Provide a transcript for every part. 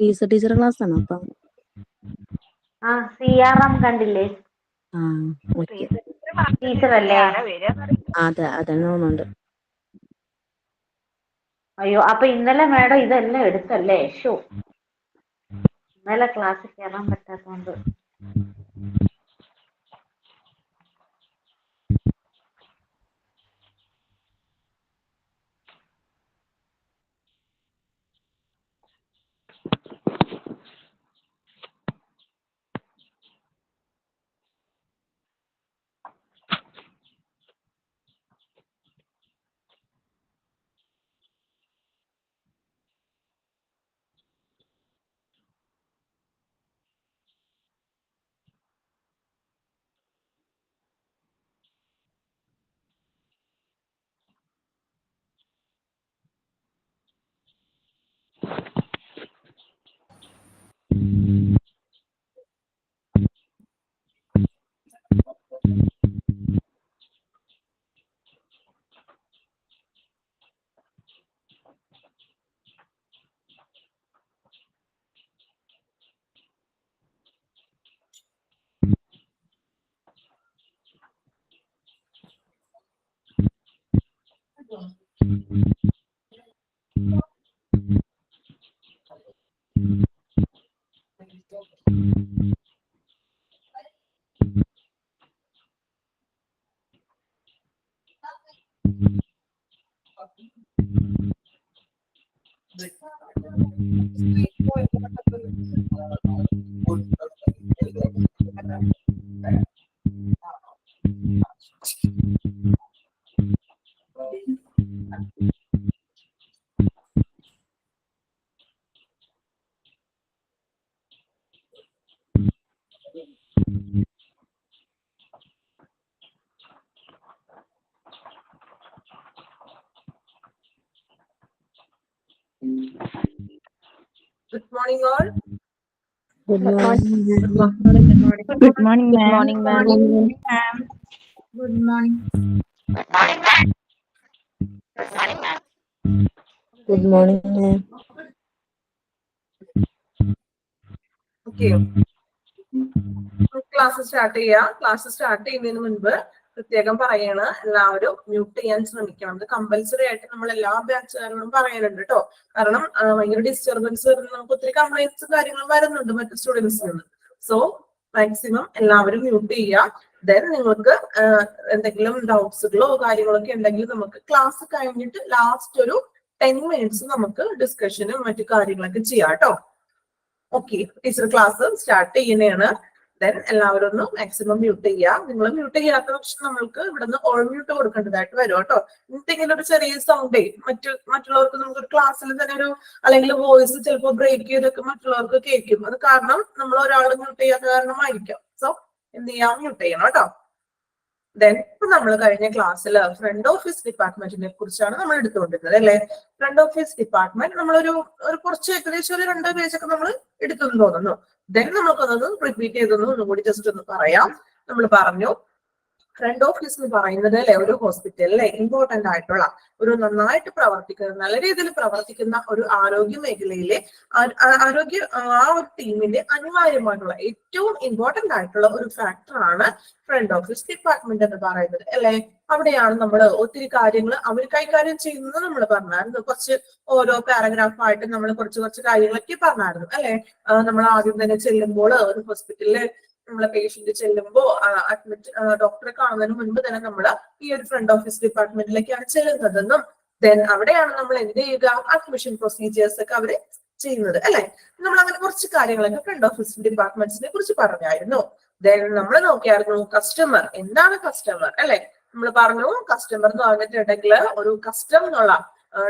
Teacher class ആണോ അപ്പം? CRM കണ്ടില്ലേ? ഓക്കെ. ടീച്ചറല്ലേ? അതെ തോന്നുന്നുണ്ട്. അയ്യോ, അപ്പൊ ഇന്നലെ മാഡം ഇതെല്ലാം എടുത്തല്ലേ? ഇന്നലെ ക്ലാസ്സിൽ കയറാൻ പറ്റാത്തോണ്ട്. Good morning, all. Good morning. Good morning, ma'am. Good morning. Good morning, ma'am. Okay. Class start ചെയ്യാം. ക്ലാസ് സ്റ്റാർട്ട് ചെയ്യുന്നതിന് മുൻപ് പ്രത്യേകം പറയണ എല്ലാവരും മ്യൂട്ട് ചെയ്യാൻ ശ്രമിക്കണം. ഇത് കമ്പൽസറി ആയിട്ട് നമ്മൾ എല്ലാ ബാച്ചുകാരോടും പറയാനുണ്ട് കേട്ടോ. കാരണം ഭയങ്കര ഡിസ്റ്റർബൻസ് വരുന്ന നമുക്ക് ഒത്തിരി കംപ്ലൈൻസ് കാര്യങ്ങളും വരുന്നുണ്ട് മറ്റു സ്റ്റുഡൻസിൽ നിന്ന്. സോ മാക്സിമം എല്ലാവരും മ്യൂട്ട് ചെയ്യുക. ദെൻ നിങ്ങൾക്ക് എന്തെങ്കിലും ഡൗട്ട്സുകളോ കാര്യങ്ങളൊക്കെ ഉണ്ടെങ്കിൽ നമുക്ക് ക്ലാസ് കഴിഞ്ഞിട്ട് ലാസ്റ്റ് ഒരു 10 മിനിറ്റ്സ് നമുക്ക് ഡിസ്കഷനും മറ്റു കാര്യങ്ങളൊക്കെ ചെയ്യാം കേട്ടോ. ഓക്കെ, ടീച്ചർ ക്ലാസ് സ്റ്റാർട്ട് ചെയ്യുന്നതാണ്. ദെൻ എല്ലാവരും ഒന്ന് മാക്സിമം മ്യൂട്ട് ചെയ്യുക. നിങ്ങൾ മ്യൂട്ട് ചെയ്യാത്ത പക്ഷം നമ്മൾക്ക് ഇവിടുന്ന് ഓൾ മ്യൂട്ട് കൊടുക്കേണ്ടതായിട്ട് വരും കേട്ടോ. എന്തെങ്കിലും ഒരു ചെറിയ സൗണ്ടേ മറ്റുള്ളവർക്ക് നമുക്ക് ക്ലാസ്സിൽ തന്നെ ഒരു അല്ലെങ്കിൽ വോയിസ് ചിലപ്പോൾ ബ്രേക്ക് ചെയ്തൊക്കെ മറ്റുള്ളവർക്ക് കേൾക്കും. അത് കാരണം നമ്മൾ ഒരാൾ മ്യൂട്ട് ചെയ്യാത്ത കാരണമായിരിക്കാം. സോ എന്ത് ചെയ്യാം, മ്യൂട്ട് ചെയ്യണം കേട്ടോ. ദെൻ ഇപ്പൊ നമ്മൾ കഴിഞ്ഞ ക്ലാസ്സിൽ ഫ്രണ്ട് ഓഫീസ് ഡിപ്പാർട്ട്മെന്റിനെ കുറിച്ചാണ് നമ്മൾ എടുത്തുകൊണ്ടിരുന്നത് അല്ലെ. ഫ്രണ്ട് ഓഫീസ് ഡിപ്പാർട്ട്മെന്റ് നമ്മളൊരു കുറച്ച് ഏകദേശം ഒരു 2 പേജൊക്കെ നമ്മൾ എടുത്തെന്ന് തോന്നുന്നു. ദെൻ നമുക്കതൊന്ന് റിപ്പീറ്റ് ചെയ്തൊന്ന് ഒന്നുകൂടി ജസ്റ്റ് ഒന്ന് പറയാം. നമ്മൾ പറഞ്ഞു ഫ്രണ്ട് ഓഫീസ് എന്ന് പറയുന്നത് അല്ലെ ഒരു ഹോസ്പിറ്റലിലെ ഇമ്പോർട്ടന്റ് ആയിട്ടുള്ള ഒരു നന്നായിട്ട് പ്രവർത്തിക്കുന്ന നല്ല രീതിയിൽ പ്രവർത്തിക്കുന്ന ഒരു ആരോഗ്യ മേഖലയിലെ ആ ഒരു ടീമിന്റെ അനിവാര്യമായിട്ടുള്ള ഏറ്റവും ഇമ്പോർട്ടന്റ് ആയിട്ടുള്ള ഒരു ഫാക്ടറാണ് ഫ്രണ്ട് ഓഫീസ് ഡിപ്പാർട്ട്മെന്റ് എന്ന് പറയുന്നത് അല്ലെ. അവിടെയാണ് നമ്മൾ ഒത്തിരി കാര്യങ്ങൾ അവർ കൈകാര്യം ചെയ്യുന്നത് നമ്മൾ പറഞ്ഞായിരുന്നു. കുറച്ച് ഓരോ പാരഗ്രാഫായിട്ട് നമ്മൾ കുറച്ച് കാര്യങ്ങളൊക്കെ പറഞ്ഞായിരുന്നു അല്ലെ. നമ്മൾ ആദ്യം തന്നെ ചെല്ലുമ്പോൾ ഒരു ഹോസ്പിറ്റലില് നമ്മളെ പേഷ്യന്റ് ചെല്ലുമ്പോൾ ഡോക്ടറെ കാണുന്നതിന് മുൻപ് തന്നെ നമ്മൾ ഈ ഒരു ഫ്രണ്ട് ഓഫീസ് ഡിപ്പാർട്ട്മെന്റിലേക്കാണ് ചെല്ലുന്നതെന്നും ദെൻ അവിടെയാണ് നമ്മൾ എന്ത് ചെയ്യുക, അഡ്മിഷൻ പ്രൊസീജിയേഴ്സ് ഒക്കെ അവര് ചെയ്യുന്നത് അല്ലെ. നമ്മൾ അങ്ങനെ കുറച്ച് കാര്യങ്ങളൊക്കെ ഫ്രണ്ട് ഓഫീസ് ഡിപ്പാർട്ട്മെന്റ്സിനെ കുറിച്ച് പറഞ്ഞായിരുന്നു. ദെൻ നമ്മൾ നോക്കിയായിരുന്നു കസ്റ്റമർ എന്താണ് കസ്റ്റമർ അല്ലെ. നമ്മൾ പറഞ്ഞു കസ്റ്റമർ എന്ന് പറഞ്ഞിട്ടുണ്ടെങ്കിൽ ഒരു കസ്റ്റം എന്നുള്ള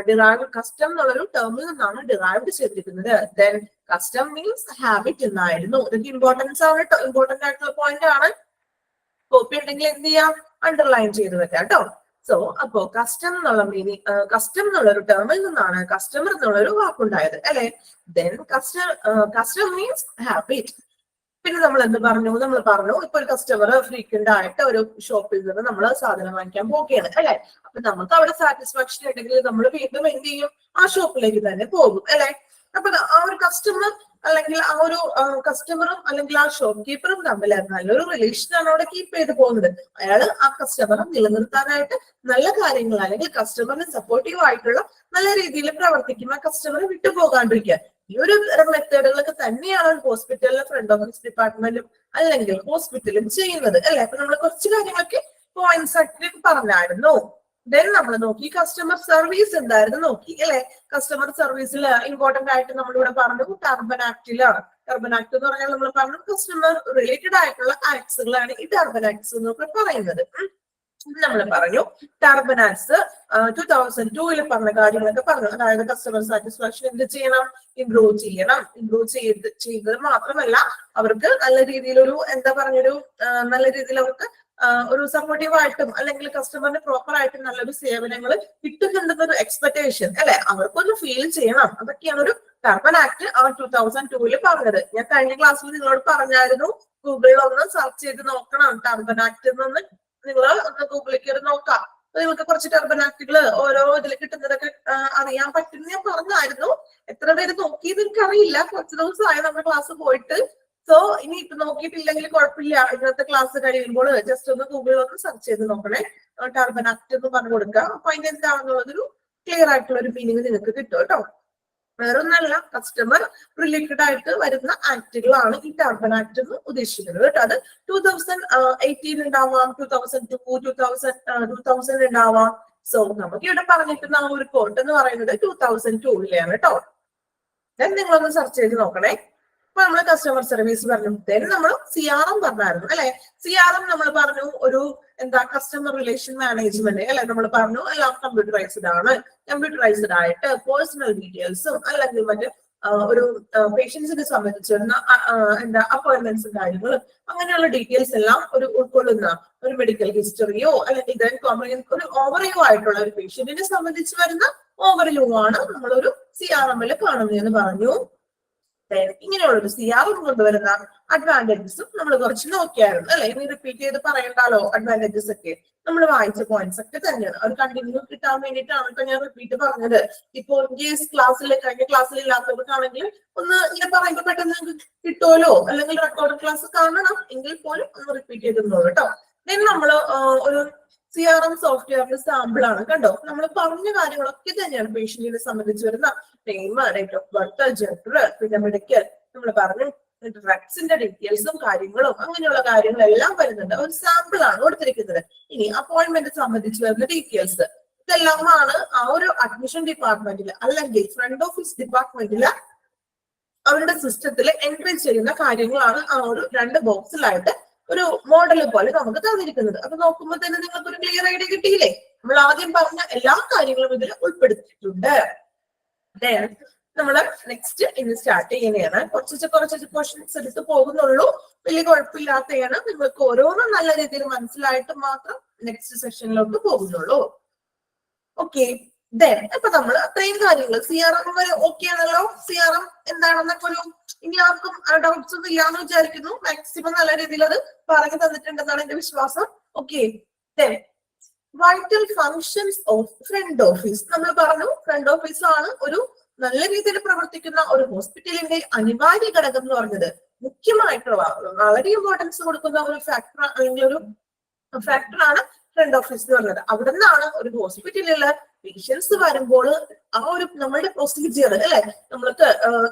കസ്റ്റം എന്നുള്ളൊരു ടേമിൽ നിന്നാണ് ഡിറൈവ്ഡ് ചെയ്തിരിക്കുന്നത്. ദെൻ കസ്റ്റം മീൻസ് ഹാബിറ്റ് എന്നായിരുന്നു. ഇതൊക്കെ ഇമ്പോർട്ടൻസ് ആണ് കേട്ടോ, ഇമ്പോർട്ടന്റ് ആയിട്ടുള്ള പോയിന്റ് ആണ്. കോപ്പി ഉണ്ടെങ്കിൽ എന്ത് ചെയ്യാം, അണ്ടർലൈൻ ചെയ്ത് വെക്കാം കേട്ടോ. സോ അപ്പോ കസ്റ്റം എന്നുള്ള മീനിങ് കസ്റ്റം എന്നുള്ള ഒരു ടേമിൽ നിന്നാണ് കസ്റ്റമർ എന്നുള്ള ഒരു വാക്കുണ്ടായത് അല്ലെ. Then custom means habit. പിന്നെ നമ്മൾ എന്ത് പറഞ്ഞു, നമ്മൾ പറഞ്ഞു ഇപ്പൊ ഒരു കസ്റ്റമർ ഫ്രീക്വന്റ് ആയിട്ട് ഒരു ഷോപ്പിൽ നിന്ന് നമ്മൾ സാധനം വാങ്ങിക്കാൻ പോവുകയാണ് അല്ലെ. അപ്പൊ നമുക്ക് അവിടെ സാറ്റിസ്ഫാക്ഷൻ ഉണ്ടെങ്കിൽ നമ്മൾ വീണ്ടും എന്ത് ചെയ്യും, ആ ഷോപ്പിലേക്ക് തന്നെ പോകും അല്ലെ. അപ്പൊ ആ ഒരു കസ്റ്റമർ അല്ലെങ്കിൽ ആ ഒരു കസ്റ്റമറും അല്ലെങ്കിൽ ആ ഷോപ്പ് കീപ്പറും തമ്മിൽ നല്ലൊരു റിലേഷനാണ് അവിടെ കീപ്പ് ചെയ്ത് പോകുന്നത്. അയാള് ആ കസ്റ്റമറെ നിലനിർത്താനായിട്ട് നല്ല കാര്യങ്ങൾ അല്ലെങ്കിൽ കസ്റ്റമറിന് സപ്പോർട്ടീവ് ആയിട്ടുള്ള നല്ല രീതിയിൽ പ്രവർത്തിക്കുന്ന കസ്റ്റമറെ വിട്ടുപോകാണ്ടിരിക്കുക. ഈ ഒരു മെത്തേഡുകളൊക്കെ തന്നെയാണ് ഒരു ഹോസ്പിറ്റലിലെ ഫ്രണ്ട് ഓഫീസ് ഡിപ്പാർട്ട്മെന്റും അല്ലെങ്കിൽ ഹോസ്പിറ്റലും ചെയ്യുന്നത് അല്ലെ. അപ്പൊ നമ്മൾ കുറച്ച് കാര്യങ്ങളൊക്കെ പോയിന്റ്സ് ആയിട്ട് പറഞ്ഞായിരുന്നു. ദെൻ നമ്മൾ നോക്കി കസ്റ്റമർ സർവീസ് എന്തായിരുന്നു നോക്കി അല്ലെ. കസ്റ്റമർ സർവീസിൽ ഇമ്പോർട്ടന്റ് ആയിട്ട് നമ്മളിവിടെ പറഞ്ഞു ടർബൻ ആക്ടിലാണ്. ടർബൻ ആക്ട് എന്ന് പറഞ്ഞാൽ നമ്മൾ പറഞ്ഞു കസ്റ്റമർ റിലേറ്റഡ് ആയിട്ടുള്ള ആക്ട്സുകളാണ് ഈ ടർബൻ ആക്ട്സ് എന്നൊക്കെ പറയുന്നത്. നമ്മൾ പറഞ്ഞു ടർബൻ ആക്ട്സ് 2002 പറഞ്ഞ കാര്യങ്ങളൊക്കെ പറഞ്ഞു. അതായത് കസ്റ്റമർ സാറ്റിസ്ഫാക്ഷൻ എന്ത് ചെയ്യണം, ഇംപ്രൂവ് ചെയ്യണം. ഇംപ്രൂവ് ചെയ്തത് മാത്രമല്ല അവർക്ക് നല്ല രീതിയിലൊരു എന്താ പറഞ്ഞൊരു നല്ല രീതിയിൽ അവർക്ക് ഒരു സപ്പോർട്ടീവ് ആയിട്ടും അല്ലെങ്കിൽ കസ്റ്റമറിന് പ്രോപ്പർ ആയിട്ട് നല്ലൊരു സേവനങ്ങൾ കിട്ടുന്നുണ്ടെന്നൊരു എക്സ്പെക്ടേഷൻ അല്ലെ അവർക്കൊന്ന് ഫീൽ ചെയ്യണം. അതൊക്കെയാണ് ഒരു ടർബൻ ആക്ട് 2002 പറഞ്ഞത്. ഞാൻ കഴിഞ്ഞ ക്ലാസ്സിൽ നിങ്ങളോട് പറഞ്ഞായിരുന്നു ഗൂഗിളിൽ ഒന്ന് സെർച്ച് ചെയ്ത് നോക്കണം ടർബൻ ആക്ട് എന്നൊന്ന്. നിങ്ങൾ ഒന്ന് ഗൂഗിളിൽ കയറി നോക്കാം. നിങ്ങൾക്ക് കുറച്ച് ടർബൻ ആക്ടുകൾ ഓരോ ഇതിൽ കിട്ടുന്നതൊക്കെ അറിയാൻ പറ്റും ഞാൻ പറഞ്ഞായിരുന്നു. എത്ര പേര് നോക്കിയത് എനിക്കറിയില്ല. കുറച്ച് ദിവസമായി നമ്മുടെ ക്ലാസ് പോയിട്ട്. സോ ഇനി ഇപ്പൊ നോക്കിയിട്ടില്ലെങ്കിൽ കുഴപ്പമില്ല. ഇന്നത്തെ ക്ലാസ് കഴിയുമ്പോൾ ജസ്റ്റ് ഒന്ന് ഗൂഗിളിൽ ഒന്ന് സെർച്ച് ചെയ്ത് നോക്കണേ. ടർബൻ ആക്ട് എന്ന് പറഞ്ഞു കൊടുക്കുക. അപ്പൊ അതിന്റെ എന്താണെന്നുള്ളതൊരു ക്ലിയർ ആയിട്ടുള്ള ഒരു മീനിങ് നിങ്ങൾക്ക് കിട്ടും കേട്ടോ. വേറൊന്നല്ല, കസ്റ്റമർ റിലേറ്റഡ് ആയിട്ട് വരുന്ന ആക്ടുകളാണ് ഈ ടർബൻ ആക്ട് എന്ന് ഉദ്ദേശിക്കുന്നത് കേട്ടോ. അത് 2018 ഉണ്ടാവാം, 2002, 2000 ഉണ്ടാവാം. സോ നമുക്ക് ഇവിടെ പറഞ്ഞിട്ടുള്ള ആ ഒരു കോഡ് എന്ന് പറയുന്നത് 2002 കേട്ടോ. നിങ്ങളൊന്ന് സെർച്ച് ചെയ്ത് നോക്കണേ. അപ്പൊ നമ്മൾ കസ്റ്റമർ സർവീസ് പറഞ്ഞു. നമ്മൾ CRM പറഞ്ഞായിരുന്നു അല്ലെ. CRM നമ്മൾ പറഞ്ഞു ഒരു എന്താ കസ്റ്റമർ റിലേഷൻ മാനേജ്മെന്റ് അല്ലെ. നമ്മൾ പറഞ്ഞു എല്ലാം കമ്പ്യൂട്ടറൈസ്ഡ് ആണ്. കമ്പ്യൂട്ടറൈസ്ഡ് ആയിട്ട് പേഴ്സണൽ ഡീറ്റെയിൽസും അല്ലെങ്കിൽ മറ്റേ ഒരു പേഷ്യൻസിനെ സംബന്ധിച്ചിരുന്ന എന്താ അപ്പോയിന്റ്മെന്റ്സും കാര്യങ്ങളും അങ്ങനെയുള്ള ഡീറ്റെയിൽസ് എല്ലാം ഒരു ഉൾക്കൊള്ളുന്ന ഒരു മെഡിക്കൽ ഹിസ്റ്ററിയോ അല്ലെങ്കിൽ ഒരു ഓവർവ്യൂ ആയിട്ടുള്ള ഒരു പേഷ്യന്റിനെ സംബന്ധിച്ച് വരുന്ന ഓവർവ്യൂ ആണ് നമ്മളൊരു CRM-ൽ കാണുന്നതെന്ന് പറഞ്ഞു. ഇങ്ങനെയുള്ളൊരു CRM കൊണ്ടുവരുന്ന അഡ്വാൻറ്റേജസും നമ്മൾ കുറച്ച് നോക്കിയായിരുന്നു അല്ലെ. ഇനി റിപ്പീറ്റ് ചെയ്ത് പറയണ്ടല്ലോ അഡ്വാൻറ്റേജസ് ഒക്കെ. നമ്മൾ വായിച്ച പോയിന്റ്സ് ഒക്കെ തന്നെയാണ്. ഒരു കണ്ടിന്യൂ കിട്ടാൻ വേണ്ടിയിട്ടാണ് ഇപ്പൊ ഞാൻ റിപ്പീറ്റ് പറഞ്ഞത്. ഇപ്പൊ കഴിഞ്ഞ ക്ലാസ്സിൽ ഇല്ലാത്തവർക്കാണെങ്കിൽ ഒന്ന് ഇങ്ങനെ പറയുമ്പോൾ പെട്ടെന്ന് നിങ്ങൾക്ക് കിട്ടുമല്ലോ, അല്ലെങ്കിൽ റെക്കോർഡ് ക്ലാസ് കാണണം എങ്കിൽ പോലും ഒന്ന് റിപ്പീറ്റ് ചെയ്തിരുന്നോളൂ കേട്ടോ. ദെൻ നമ്മള് ഒരു CRM സോഫ്റ്റ്വെയറിന്റെ സാമ്പിൾ ആണ് കണ്ടോ. നമ്മൾ പറഞ്ഞ കാര്യങ്ങളൊക്കെ തന്നെയാണ് പേഷ്യന്റിനെ സംബന്ധിച്ച് വരുന്ന name, date of birth, gender, പിന്നെ മെഡിക്കൽ നമ്മൾ പറഞ്ഞു ഡ്രഗ്സിന്റെ ഡീറ്റെയിൽസും കാര്യങ്ങളും അങ്ങനെയുള്ള കാര്യങ്ങളെല്ലാം വരുന്നുണ്ട്. ഒരു സാമ്പിൾ ആണ് കൊടുത്തിരിക്കുന്നത്. ഇനി അപ്പോയിന്റ്മെന്റ് സംബന്ധിച്ച് വരുന്ന ഡീറ്റെയിൽസ് ഇതെല്ലാമാണ് ആ ഒരു അഡ്മിഷൻ ഡിപ്പാർട്ട്മെന്റിൽ അല്ലെങ്കിൽ ഫ്രണ്ട് ഓഫീസ് ഡിപ്പാർട്ട്മെന്റിൽ അവരുടെ സിസ്റ്റത്തിൽ എൻട്രി ചെയ്യുന്ന കാര്യങ്ങളാണ് ആ ഒരു 2 ബോക്സിലായിട്ട് ഒരു മോഡൽ പോലെ നമുക്ക് തന്നിരിക്കുന്നത്. അപ്പൊ നോക്കുമ്പോൾ തന്നെ നിങ്ങൾക്ക് ഒരു ക്ലിയർ ഐഡിയ കിട്ടിയില്ലേ. നമ്മൾ ആദ്യം പറഞ്ഞ എല്ലാ കാര്യങ്ങളും ഇതിൽ ഉൾപ്പെടുത്തിയിട്ടുണ്ട്. നമ്മള് നെക്സ്റ്റ് ഇന്ന് സ്റ്റാർട്ട് ചെയ്യുന്നതാണ്. കുറച്ച് ക്വസ്റ്റ്യൻസ് എടുത്ത് പോകുന്നുള്ളൂ. വലിയ കുഴപ്പമില്ലാത്തതാണ്. നിങ്ങൾക്ക് ഓരോന്നും നല്ല രീതിയിൽ മനസ്സിലായിട്ട് മാത്രം നെക്സ്റ്റ് സെഷനിലോട്ട് പോകുന്നുള്ളൂ. ഓക്കെ. അപ്പൊ നമ്മൾ അത്രയും കാര്യങ്ങൾ CRM വരെ ഓക്കെ ആണല്ലോ. CRM എന്താണെന്നൊക്കെ ഒരു ഇനി ആർക്കും ഡൗട്ട്സ് ഒന്നും ഇല്ലാന്ന് വിചാരിക്കുന്നു. മാക്സിമം നല്ല രീതിയിൽ അത് പറഞ്ഞു തന്നിട്ടുണ്ടെന്നാണ് എന്റെ വിശ്വാസം. Okay. Vital functions of front office നമ്മൾ പറഞ്ഞു. ഫ്രണ്ട് ഓഫീസ് ആണ് ഒരു നല്ല രീതിയിൽ പ്രവർത്തിക്കുന്ന ഒരു ഹോസ്പിറ്റലിന്റെ അനിവാര്യ ഘടകം എന്ന് പറഞ്ഞത്. മുഖ്യമായിട്ടുള്ള വളരെ ഇമ്പോർട്ടൻസ് കൊടുക്കുന്ന ഒരു ഫാക്ടർ അല്ലെങ്കിൽ ഒരു ഫാക്ടറാണ് ഫ്രണ്ട് ഓഫീസ് എന്ന് പറഞ്ഞത്. അവിടെ നിന്നാണ് ഒരു ഹോസ്പിറ്റലില് പേഷ്യൻസ് വരുമ്പോൾ ആ ഒരു നമ്മളുടെ പ്രൊസീജിയർ അല്ലെ,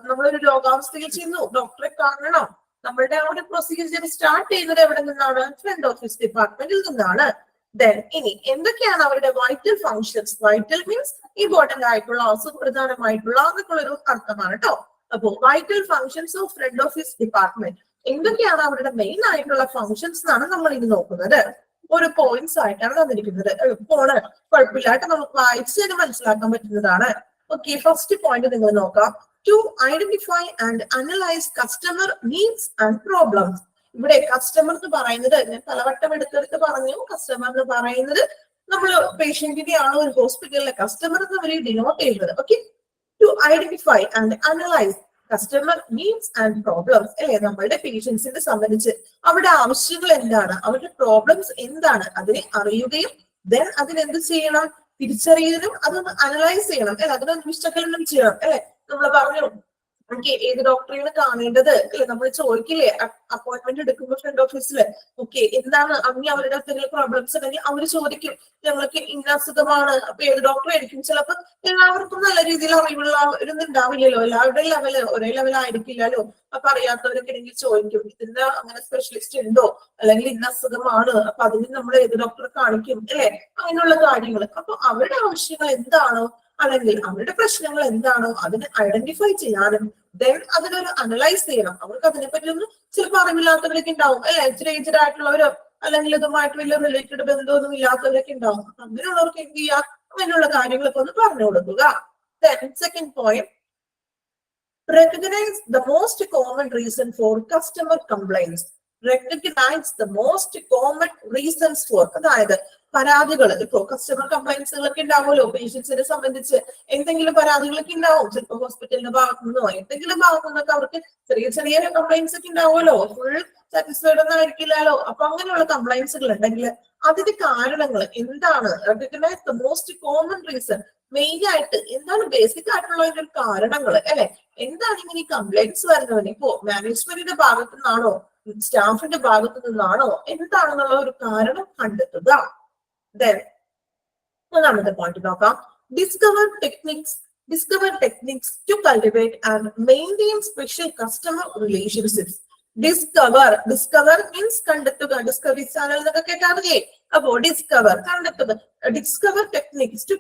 നമ്മളൊരു രോഗാവസ്ഥയിൽ ചെയ്യുന്നു, ഡോക്ടറെ കാണണം, നമ്മളുടെ ആ ഒരു പ്രൊസീജിയർ സ്റ്റാർട്ട് ചെയ്യുന്നത് എവിടെ നിന്നാണ്? ഫ്രണ്ട് ഓഫീസ് ഡിപ്പാർട്ട്മെന്റിൽ നിന്നാണ്. ഇനി എന്തൊക്കെയാണ് അവരുടെ vital functions? Vital means important ആയിട്ടുള്ള സുപ്രധാനമായിട്ടുള്ള എന്നൊക്കെയുള്ള ഒരു അർത്ഥമാണ് കേട്ടോ. അപ്പോ vital functions of front office department എന്തൊക്കെയാണ് അവരുടെ മെയിൻ ആയിട്ടുള്ള ഫങ്ഷൻസ് എന്നാണ് നമ്മൾ ഇനി നോക്കുന്നത്. ഒരു പോയിന്റ്സ് ആയിട്ടാണ് തന്നിരിക്കുന്നത്. എളുപ്പമാണ്, കുഴപ്പമില്ലാട്ട് നമുക്ക് വായിച്ച് മനസ്സിലാക്കാൻ പറ്റുന്നതാണ്. ഓക്കെ. ഫസ്റ്റ് പോയിന്റ് നിങ്ങൾ നോക്കാം. To identify and analyse customer needs and problems. ഇവിടെ കസ്റ്റമർ എന്ന് പറയുന്നത് ഞാൻ പലവട്ടം എടുത്തെടുത്ത് പറഞ്ഞു. കസ്റ്റമർ എന്ന് പറയുന്നത് നമ്മൾ പേഷ്യന്റിനെ ആണ് ഒരു ഹോസ്പിറ്റലിലെ കസ്റ്റമർ എന്ന് അവർ ഡിനോട്ട് ചെയ്യുന്നത്. Okay. To identify and analyse customer needs and problems അല്ലെ. നമ്മളുടെ പേഷ്യൻസിനെ സംബന്ധിച്ച് അവരുടെ ആവശ്യങ്ങൾ എന്താണ്, അവരുടെ പ്രോബ്ലംസ് എന്താണ്, അതിനെ അറിയുകയും ദെൻ അതിനെന്ത് ചെയ്യണം, തിരിച്ചറിയാനും അതൊന്ന് അനലൈസ് ചെയ്യണം അല്ലെ, അതിനൊന്ന് വിശകലനം ചെയ്യണം അല്ലെ. നമ്മൾ പറഞ്ഞു ഓക്കെ, ഏത് ഡോക്ടറെയാണ് കാണേണ്ടത് അല്ലെ, നമ്മൾ ചോദിക്കില്ലേ അപ്പോയിന്റ്മെന്റ് എടുക്കുമ്പോൾ ഫ്രണ്ട് ഓഫീസിൽ. ഓക്കെ, എന്താണ് അങ്ങനെ അവരുടെ എന്തെങ്കിലും പ്രോബ്ലംസ് ഉണ്ടെങ്കിൽ അവർ ചോദിക്കും ഞങ്ങൾക്ക് ഇന്ന അസുഖമാണ്, അപ്പൊ ഏത് ഡോക്ടറെ ആയിരിക്കും. ചിലപ്പോൾ എല്ലാവർക്കും നല്ല രീതിയിൽ അറിവുള്ള ഒരൊന്നും ഉണ്ടാവില്ലല്ലോ, എല്ലാവരുടെ ലെവല് ഒരേ ലെവലായിരിക്കില്ലല്ലോ. അപ്പൊ അറിയാത്തവരൊക്കെ ആണെങ്കിൽ ചോദിക്കും ഇതിന്റെ അങ്ങനെ സ്പെഷ്യലിസ്റ്റ് ഉണ്ടോ, അല്ലെങ്കിൽ ഇന്ന അസുഖമാണ്, അപ്പൊ അതിന് നമ്മൾ ഏത് ഡോക്ടറെ കാണിക്കും അല്ലെ, അങ്ങനെയുള്ള കാര്യങ്ങൾ. അപ്പൊ അവരുടെ ആവശ്യങ്ങൾ എന്താണോ അല്ലെങ്കിൽ അവരുടെ പ്രശ്നങ്ങൾ എന്താണോ അതിനെ ഐഡന്റിഫൈ ചെയ്യാനും ദെൻ അതിനൊരു അനലൈസ് ചെയ്യണം. അവർക്ക് അതിനെപ്പറ്റി ഒന്നും ചിലപ്പോൾ അറിവില്ലാത്തവരൊക്കെ ഉണ്ടാവും അല്ലെ, ഇച്ചിരി ഏജ്ഡ് ആയിട്ടുള്ളവരോ അല്ലെങ്കിൽ ഇതുമായിട്ട് വലിയ റിലേറ്റഡ് ബന്ധമൊന്നും ഇല്ലാത്തവരൊക്കെ ഉണ്ടാവും. അങ്ങനെയുള്ളവർക്ക് എന്ത് ചെയ്യാം, അങ്ങനെയുള്ള കാര്യങ്ങളൊക്കെ ഒന്ന് പറഞ്ഞു കൊടുക്കുക. Then second point, recognize the most common reason for customer complaints. Recognize the most common reasons for, അതായത് പരാതികൾ, ഇപ്പോ കസ്റ്റമർ കംപ്ലൈൻസുകളൊക്കെ ഉണ്ടാവുമല്ലോ, പേഷ്യൻസിനെ സംബന്ധിച്ച് എന്തെങ്കിലും പരാതികളൊക്കെ ഉണ്ടാവും. ചിലപ്പോൾ ഹോസ്പിറ്റലിന്റെ ഭാഗത്തു നിന്നോ എന്തെങ്കിലും ഭാഗത്തു നിന്നൊക്കെ അവർക്ക് ചെറിയ ചെറിയ കംപ്ലൈൻസ് ഒക്കെ ഉണ്ടാവുമല്ലോ, ഫുൾ സാറ്റിസ്ഫൈഡ് ഒന്നും ആയിരിക്കില്ലല്ലോ. അപ്പൊ അങ്ങനെയുള്ള കംപ്ലൈൻസുകൾ ഉണ്ടെങ്കിൽ അതിന്റെ കാരണങ്ങൾ എന്താണ്, recognise the most common reason, main ആയിട്ട് എന്താണ് ബേസിക് ആയിട്ടുള്ള ഒരു കാരണങ്ങൾ അല്ലെ, എന്താണ് ഇങ്ങനെ ഈ കംപ്ലൈന്റ്സ് വരുന്നവന്, ഇപ്പോ മാനേജ്മെന്റിന്റെ ഭാഗത്തു നിന്നാണോ സ്റ്റാഫിന്റെ ഭാഗത്തു നിന്നാണോ എന്താണെന്നുള്ള ഒരു കാരണം കണ്ടെത്തുക. Then മൂന്നാമത്തെ പോയിന്റ് നോക്കാം, discover techniques to cultivate and maintain special customer relationships. Discover means കണ്ടെത്തുക, ഡിസ്കവറി ചാനൽ എന്നൊക്കെ കേട്ടാറില്ലേ. അപ്പോ ഡിസ്കവർ കണ്ടെത്തുക, discover techniques to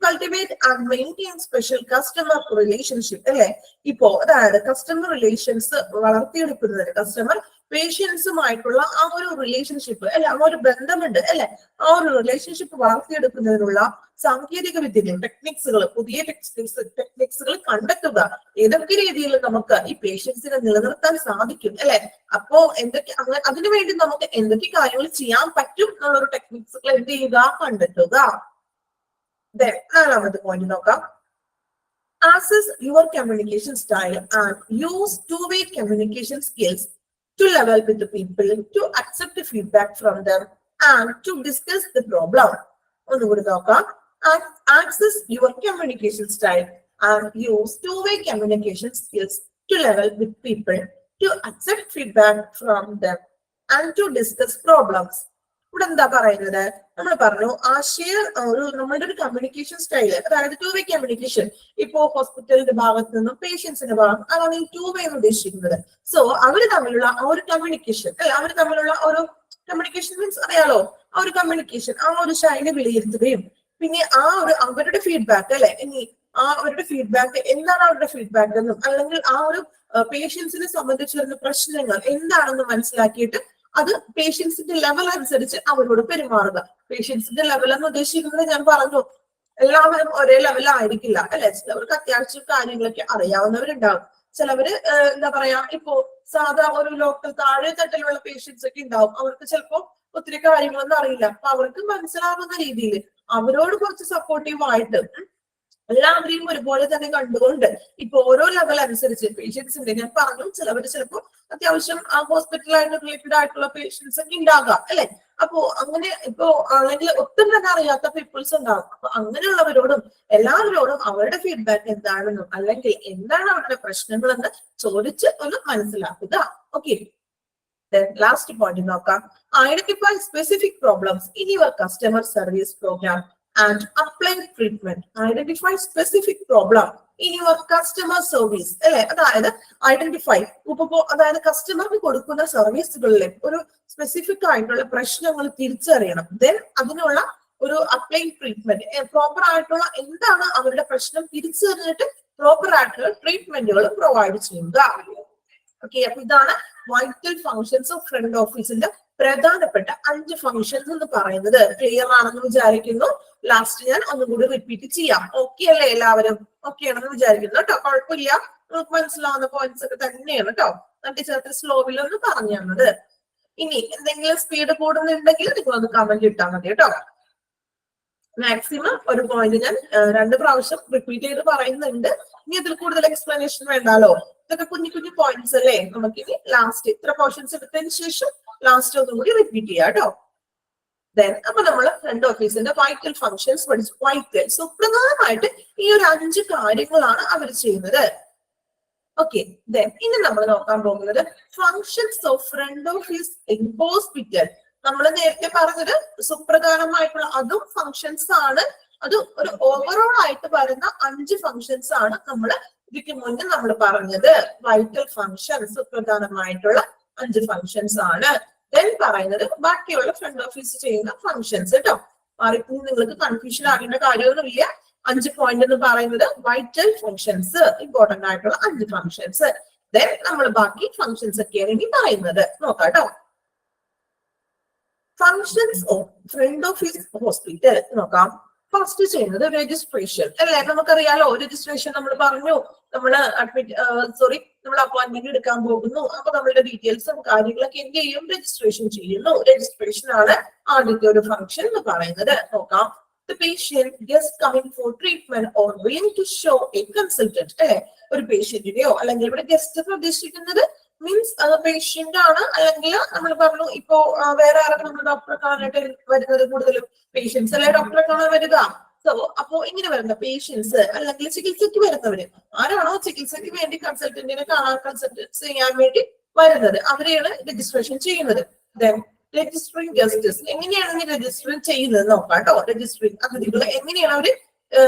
cultivate and maintain special customer relationship അല്ലെ. ഇപ്പോ അതായത് കസ്റ്റമർ റിലേഷൻസ് വളർത്തിയെടുക്കുന്നതിന്, കസ്റ്റമർ പേഷ്യൻസുമായിട്ടുള്ള ആ ഒരു റിലേഷൻഷിപ്പ് അല്ലെ, ആ ഒരു ബന്ധമുണ്ട് അല്ലെ, ആ ഒരു റിലേഷൻഷിപ്പ് വളർത്തിയെടുക്കുന്നതിനുള്ള സാങ്കേതിക വിദ്യകൾ, ടെക്നിക്സുകൾ, പുതിയ ടെക്നിക്സുകൾ കണ്ടെത്തുക. ഏതൊക്കെ രീതിയിൽ നമുക്ക് ഈ പേഷ്യൻസിനെ നിലനിർത്താൻ സാധിക്കും അല്ലെ, അപ്പോ എന്തൊക്കെ അതിനുവേണ്ടി നമുക്ക് എന്തൊക്കെ കാര്യങ്ങൾ ചെയ്യാൻ പറ്റും എന്നുള്ളൊരു ടെക്നിക്സുകൾ എന്ത് ചെയ്യുക, കണ്ടെത്തുക. നാലാമത്തെ പോയിന്റ് നോക്കാം, assess your communication style and use two-way communication skills to level with the people, to accept the feedback from them and to discuss the problem. ഒന്നുകൂടി നോക്കാം, access your communication style and use two-way communication skills to level with people, to accept feedback from them and to discuss problems. ഇവിടെ എന്താ പറയുന്നത്, നമ്മൾ പറഞ്ഞു നമ്മളുടെ ഒരു communication style, അതായത് ടു വേ കമ്മ്യൂണിക്കേഷൻ. ഇപ്പോ ഹോസ്പിറ്റലിന്റെ ഭാഗത്ത് നിന്നും പേഷ്യൻസിന്റെ ഭാഗത്ത്, അതാണ് ഈ ടു വേ എന്ന് ഉദ്ദേശിക്കുന്നത്. സോ അവര് തമ്മിലുള്ള ആ ഒരു കമ്മ്യൂണിക്കേഷൻ അല്ലെ, അവർ തമ്മിലുള്ള ഒരു കമ്മ്യൂണിക്കേഷൻ മീൻസ് അറിയാലോ, ആ ഒരു കമ്മ്യൂണിക്കേഷൻ, ആ ഒരു ശൈലി വിലയിരുത്തുകയും പിന്നെ ആ ഒരു അവരുടെ ഫീഡ്ബാക്ക് അല്ലെ, ഇനി ആ അവരുടെ ഫീഡ്ബാക്ക് എന്താണ് അവരുടെ ഫീഡ്ബാക്ക് എന്നും അല്ലെങ്കിൽ ആ ഒരു പേഷ്യൻസിനെ സംബന്ധിച്ച് വരുന്ന പ്രശ്നങ്ങൾ എന്താണെന്ന് മനസ്സിലാക്കിയിട്ട് അത് പേഷ്യൻസിന്റെ ലെവൽ അനുസരിച്ച് അവരോട് പെരുമാറുക. പേഷ്യൻസിന്റെ ലെവൽ എന്ന് ഉദ്ദേശിക്കുന്നത് ഞാൻ പറഞ്ഞു എല്ലാവരും ഒരേ ലെവലായിരിക്കില്ല അല്ലെ, ചിലവർക്ക് അത്യാവശ്യം കാര്യങ്ങളൊക്കെ അറിയാവുന്നവരുണ്ടാവും, ചിലവര് എന്താ പറയാ ഇപ്പോ സാധാ ഒരു ലോക്കൽ താഴെ തട്ടിലുള്ള പേഷ്യൻസ് ഒക്കെ ഉണ്ടാവും, അവർക്ക് ചിലപ്പോ ഒത്തിരി കാര്യങ്ങളൊന്നും അറിയില്ല. അപ്പൊ അവർക്ക് മനസ്സിലാവുന്ന രീതിയിൽ അവരോട് കുറച്ച് സപ്പോർട്ടീവ് ആയിട്ട് എല്ലാവരെയും ഒരുപോലെ തന്നെ കണ്ടുകൊണ്ട് ഇപ്പൊ ഓരോ ലെവൽ അനുസരിച്ച് പേഷ്യൻസിന്റെ, ഞാൻ പറഞ്ഞു ചിലവര് ചിലപ്പോ അത്യാവശ്യം ഹോസ്പിറ്റലായിട്ട് റിലേറ്റഡ് ആയിട്ടുള്ള പേഷ്യൻസ് ഒക്കെ ഉണ്ടാകാം അല്ലെ. അപ്പോ അങ്ങനെ ഇപ്പോ അല്ലെങ്കിൽ ഒട്ടും തന്നെ അറിയാത്ത പീപ്പിൾസ് ഉണ്ടാകും. അപ്പൊ അങ്ങനെയുള്ളവരോടും എല്ലാവരോടും അവരുടെ ഫീഡ്ബാക്ക് എന്താണെന്നും അല്ലെങ്കിൽ എന്താണ് അവരുടെ പ്രശ്നങ്ങളെന്ന് ചോദിച്ച് ഒന്ന് മനസ്സിലാക്കുക. ഓക്കെ, ലാസ്റ്റ് പോയിന്റ് നോക്കാം, identify specific problems in your customer service programme and apply treatment. Identify specific problem in your customer service അല്ലെ, അതായത് ഐഡന്റിഫൈ അതായത് കസ്റ്റമർക്ക് കൊടുക്കുന്ന സർവീസുകളിലെ ഒരു സ്പെസിഫിക് ആയിട്ടുള്ള പ്രശ്നങ്ങൾ തിരിച്ചറിയണം. ദെൻ അതിനുള്ള ഒരു അപ്ലൈ ട്രീറ്റ്മെന്റ്, പ്രോപ്പർ ആയിട്ടുള്ള എന്താണ് അവരുടെ പ്രശ്നം തിരിച്ചറിഞ്ഞിട്ട് പ്രോപ്പർ ആയിട്ടുള്ള ട്രീറ്റ്മെന്റുകൾ പ്രൊവൈഡ് ചെയ്യുക. ഓക്കെ, അപ്പൊ ഇതാണ് വൈറ്റൽ ഫങ്ഷൻസ് ഓഫ് ഫ്രണ്ട് ഓഫീസിന്റെ പ്രധാനപ്പെട്ട 5 ഫങ്ഷൻസ് എന്ന് പറയുന്നത്. ക്ലിയർ ആണെന്ന് വിചാരിക്കുന്നു. ലാസ്റ്റ് ഞാൻ ഒന്നും കൂടി റിപ്പീറ്റ് ചെയ്യാം. ഓക്കെ അല്ലേ, എല്ലാവരും ഓക്കെ ആണെന്ന് വിചാരിക്കുന്നു കേട്ടോ, കുഴപ്പമില്ല, നമുക്ക് മനസ്സിലാവുന്ന പോയിന്റ്സ് ഒക്കെ തന്നെയാണ് കേട്ടോ. ചേർത്ത് സ്ലോവിലൊന്ന് പറഞ്ഞു തന്നത്. ഇനി എന്തെങ്കിലും സ്പീഡ് കൂടുന്നുണ്ടെങ്കിൽ നിങ്ങളൊന്ന് കമന്റ് ഇട്ടാൽ മതി കേട്ടോ. മാക്സിമം ഒരു പോയിന്റ് ഞാൻ 2 പ്രാവശ്യം റിപ്പീറ്റ് ചെയ്ത് പറയുന്നുണ്ട്. ഇനി ഇതിൽ കൂടുതൽ എക്സ്പ്ലനേഷൻ വേണ്ടാലോ, ഇതൊക്കെ കുഞ്ഞു കുഞ്ഞു പോയിന്റ്സ് അല്ലേ. നമുക്കിനി ലാസ്റ്റ് ഇത്ര പോർഷൻസ് എടുത്തതിന് ശേഷം ലാസ്റ്റ് ഒന്നും കൂടി റിപ്പീറ്റ് ചെയ്യാം കേട്ടോ. ദെൻ അപ്പൊ നമ്മൾ ഫ്രണ്ട് ഓഫീസിന്റെ വൈറ്റൽ ഫങ്ഷൻസ് പഠിച്ചു. വൈറ്റൽ, സുപ്രധാനമായിട്ട് ഈ ഒരു 5 കാര്യങ്ങളാണ് അവർ ചെയ്യുന്നത്. ഓക്കെ, ഇനി നമ്മൾ നോക്കാൻ പോകുന്നത് functions of front office in hospital. നമ്മൾ നേരത്തെ പറഞ്ഞത് സുപ്രധാനമായിട്ടുള്ള അതും ഫങ്ഷൻസ് ആണ്. അത് ഒരു ഓവറോൾ ആയിട്ട് വരുന്ന 5 ഫങ്ഷൻസ് ആണ് നമ്മൾ ഇതിക്ക് മുന്നേ നമ്മൾ പറഞ്ഞത്. വൈറ്റൽ ഫങ്ഷൻസ്, സുപ്രധാനമായിട്ടുള്ള 5 ഫങ്ഷൻസ് ആണ്. ദെൻ പറയുന്നത് ബാക്കിയുള്ള ഫ്രണ്ട് ഓഫീസ് ചെയ്യുന്ന ഫങ്ഷൻസ് കേട്ടോ. മാറിപ്പോ നിങ്ങൾക്ക് കൺഫ്യൂഷൻ ആകേണ്ട കാര്യമൊന്നുമില്ല. 5 പോയിന്റ് എന്ന് പറയുന്നത് വൈറ്റൽ ഫങ്ഷൻസ്, ഇമ്പോർട്ടന്റ് ആയിട്ടുള്ള 5 ഫങ്ഷൻസ്. ദെൻ നമ്മൾ ബാക്കി ഫങ്ഷൻസ് ഒക്കെയാണ് ഇനി പറയുന്നത്. നോക്കാം കേട്ടോ. Functions of front office hospital നോക്കാം. ഫസ്റ്റ് ചെയ്യുന്നത് രജിസ്ട്രേഷൻ അല്ലെ. നമുക്കറിയാലോ, രജിസ്ട്രേഷൻ നമ്മൾ പറഞ്ഞു. നമ്മൾ നമ്മൾ അപ്പോയിന്റ്മെന്റ് എടുക്കാൻ പോകുന്നു. അപ്പൊ നമ്മളുടെ ഡീറ്റെയിൽസും കാര്യങ്ങളൊക്കെ എന്ത് ചെയ്യും? രജിസ്ട്രേഷൻ ചെയ്യുന്നു. രജിസ്ട്രേഷൻ ആണ് ആദ്യത്തെ ഒരു ഫംഗ്ഷൻ എന്ന് പറയുന്നത്. നോക്കാം. The patient just coming for treatment or willing to show a consultant. അല്ലെ, ഒരു പേഷ്യന്റിനെയോ അല്ലെങ്കിൽ ഇവിടെ ഗസ്റ്റ് ഉദ്ദേശിക്കുന്നത് മീൻസ് പേഷ്യന്റ് ആണ്. അല്ലെങ്കിൽ നമ്മൾ പറഞ്ഞു ഇപ്പോ വേറെ ആരാണ് നമ്മൾ ഡോക്ടറെ കാണാനായിട്ട് വരുന്നത്? കൂടുതലും പേഷ്യൻസ് അല്ലെ ഡോക്ടറെ കാണാൻ വരിക. സോ അപ്പോ ഇങ്ങനെ വരുന്ന പേഷ്യൻസ് അല്ലെങ്കിൽ ചികിത്സയ്ക്ക് വരുന്നവര് ആരാണോ ചികിത്സയ്ക്ക് വേണ്ടി കൺസൾട്ടന്റിനെ കാണാൻ കൺസൾട്ടൻസ് ചെയ്യാൻ വേണ്ടി വരുന്നത്, അവരെയാണ് രജിസ്ട്രേഷൻ ചെയ്യുന്നത്. ദെൻ രജിസ്ട്രിങ് ഗസ്റ്റസ്, എങ്ങനെയാണ് രജിസ്റ്റർ ചെയ്യുന്നത് നോക്കാം കേട്ടോ. രജിസ്ട്രിങ് അതിഥികളെ എങ്ങനെയാണ് അവര്